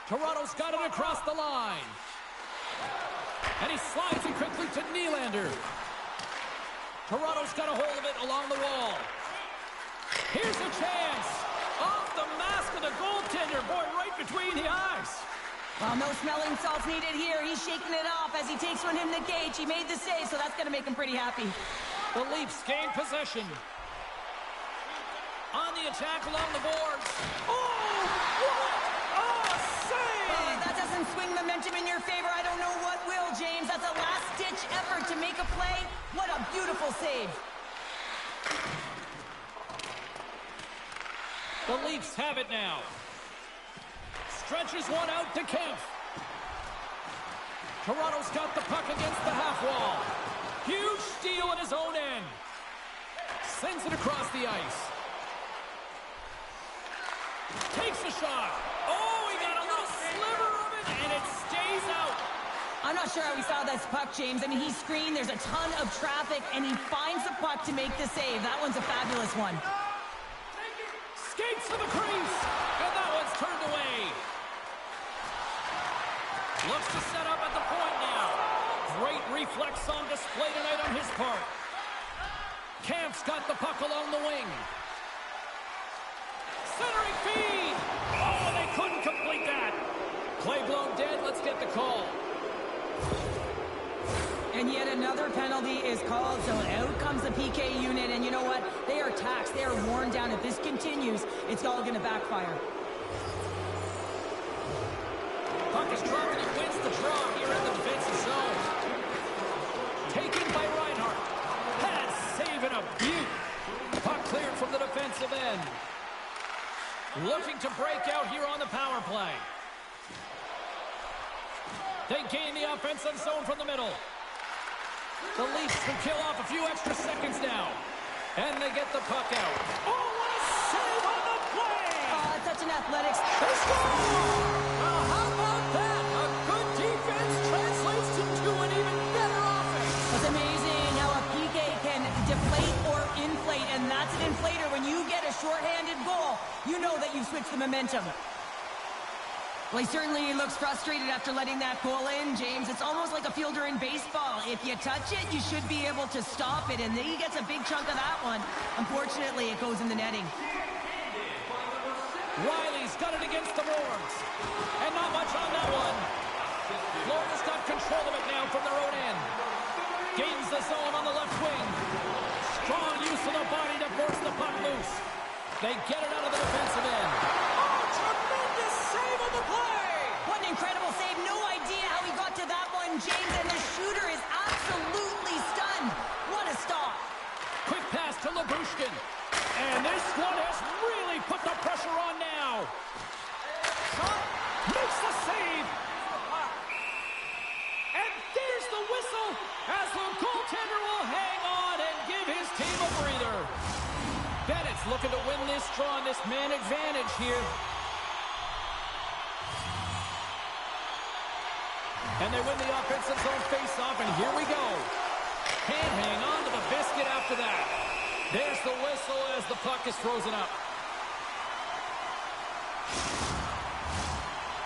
Toronto's got it across the line. And he slides it quickly to Nylander. Toronto's got a hold of it along the wall. Here's a chance. Off the mask of the goaltender. Boy, right between the eyes. Well, no smelling salts needed here. He's shaking it off as he takes one in the cage. He made the save, so that's going to make him pretty happy. The Leafs gain possession. On the attack along the boards. Oh, what a save! That doesn't swing momentum in your favor. I don't know what will, James. That's a last-ditch effort to make a play. What a beautiful save. The Leafs have it now. Stretches one out to Kemp. Toronto's got the puck against the half wall. Huge steal at his own end. Sends it across the ice. Takes a shot. Oh, he got a little sliver of it, and it stays out. I'm not sure how he saw this puck, James. I mean, he screened. There's a ton of traffic, and he finds the puck to make the save. That one's a fabulous one. Skates to the crease, and that one's turned away. Looks to set up at the point now. Great reflex on display tonight on his part. Kampf's got the puck along the wing. Centering feed! Oh, they couldn't complete that. Play blown dead. Let's get the call. And yet another penalty is called, so out comes the PK unit, and you know what? They are taxed. They are worn down. If this continues, it's all going to backfire. Puck is dropped, and he wins the draw here in the defensive zone. Taken by Reinhart. Pass, save, and a beaut. Puck cleared from the defensive end. Looking to break out here on the power play. They gain the offensive zone from the middle. The Leafs can kill off a few extra seconds now. And they get the puck out. Oh, what a save on the play! Such an athletics. They score! Well, how about that? A good defense translates into an even better offense. It's amazing how a PK can deflate or inflate, and that's an inflator. When you get a shorthanded goal, you know that you've switched the momentum. Well, he certainly looks frustrated after letting that goal in, James. It's almost like a fielder in baseball. If you touch it, you should be able to stop it, and then he gets a big chunk of that one. Unfortunately, it goes in the netting. Riley's got it against the boards. And not much on that one. Florida's got control of it now from their own end. Gains the zone on the left wing. Strong use of the body to force the puck loose. They get it out of the defensive end. Oh, tremendous save on the play! What an incredible save. No idea how he got to that one, James, and the shooter is absolutely stunned. What a stop. Quick pass to Labushkin. And this one has really put the pressure on now. Shot, makes the save. And there's the whistle as the goaltender will hang on and give his team a breather. Bennett's looking to win this draw on this man advantage here. And they win the offensive zone face-off, and here we go. Can't hang on to the biscuit after that. There's the whistle as the puck is frozen up.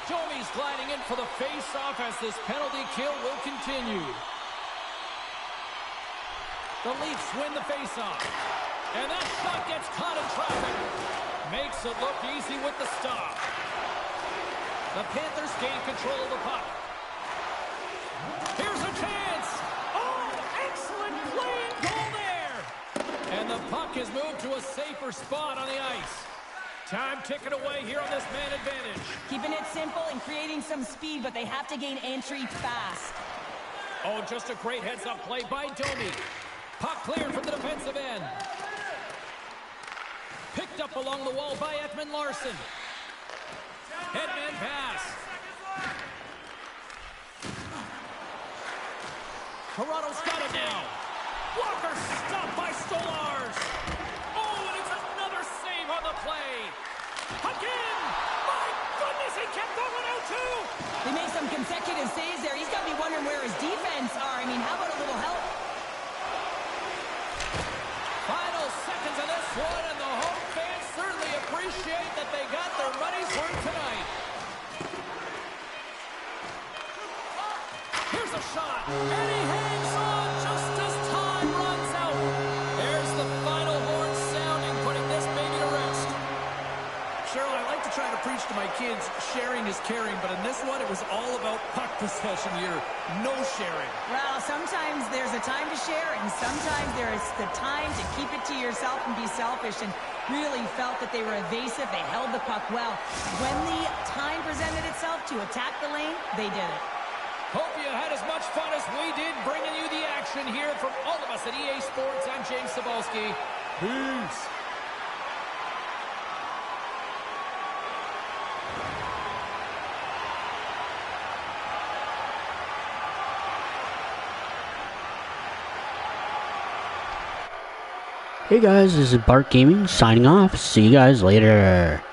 Domi's gliding in for the face-off as this penalty kill will continue. The Leafs win the face-off. And that shot gets caught in traffic. Makes it look easy with the stop. The Panthers gain control of the puck. Here's a chance. Oh, excellent play and goal there. And the puck is moved to a safer spot on the ice. Time ticking away here on this man advantage. Keeping it simple and creating some speed, but they have to gain entry fast. Oh, just a great heads-up play by Domi. Puck cleared from the defensive end. Picked up along the wall by Ekman Larson. Headman pass. Toronto's got it now. Walker stopped by Stolars. Oh, and it's another save on the play. Again! My goodness, he kept that one out too! They made some consecutive saves there. He's got to be wondering where his defense are. I mean, how about a little help? Final seconds of this one, and the home fans certainly appreciate that they got their money's worth tonight. Here's a shot, and he hangs on just as time runs out. kids, sharing is caring, but in this one, it was all about puck possession here. No sharing. Well, sometimes there's a time to share, and sometimes there's the time to keep it to yourself and be selfish, and really felt that they were evasive. They held the puck well. When the time presented itself to attack the lane, they did it. Hope you had as much fun as we did bringing you the action here from all of us at EA Sports. I'm James Cebulski. Peace. Hey guys, this is Bart Gaming signing off. See you guys later.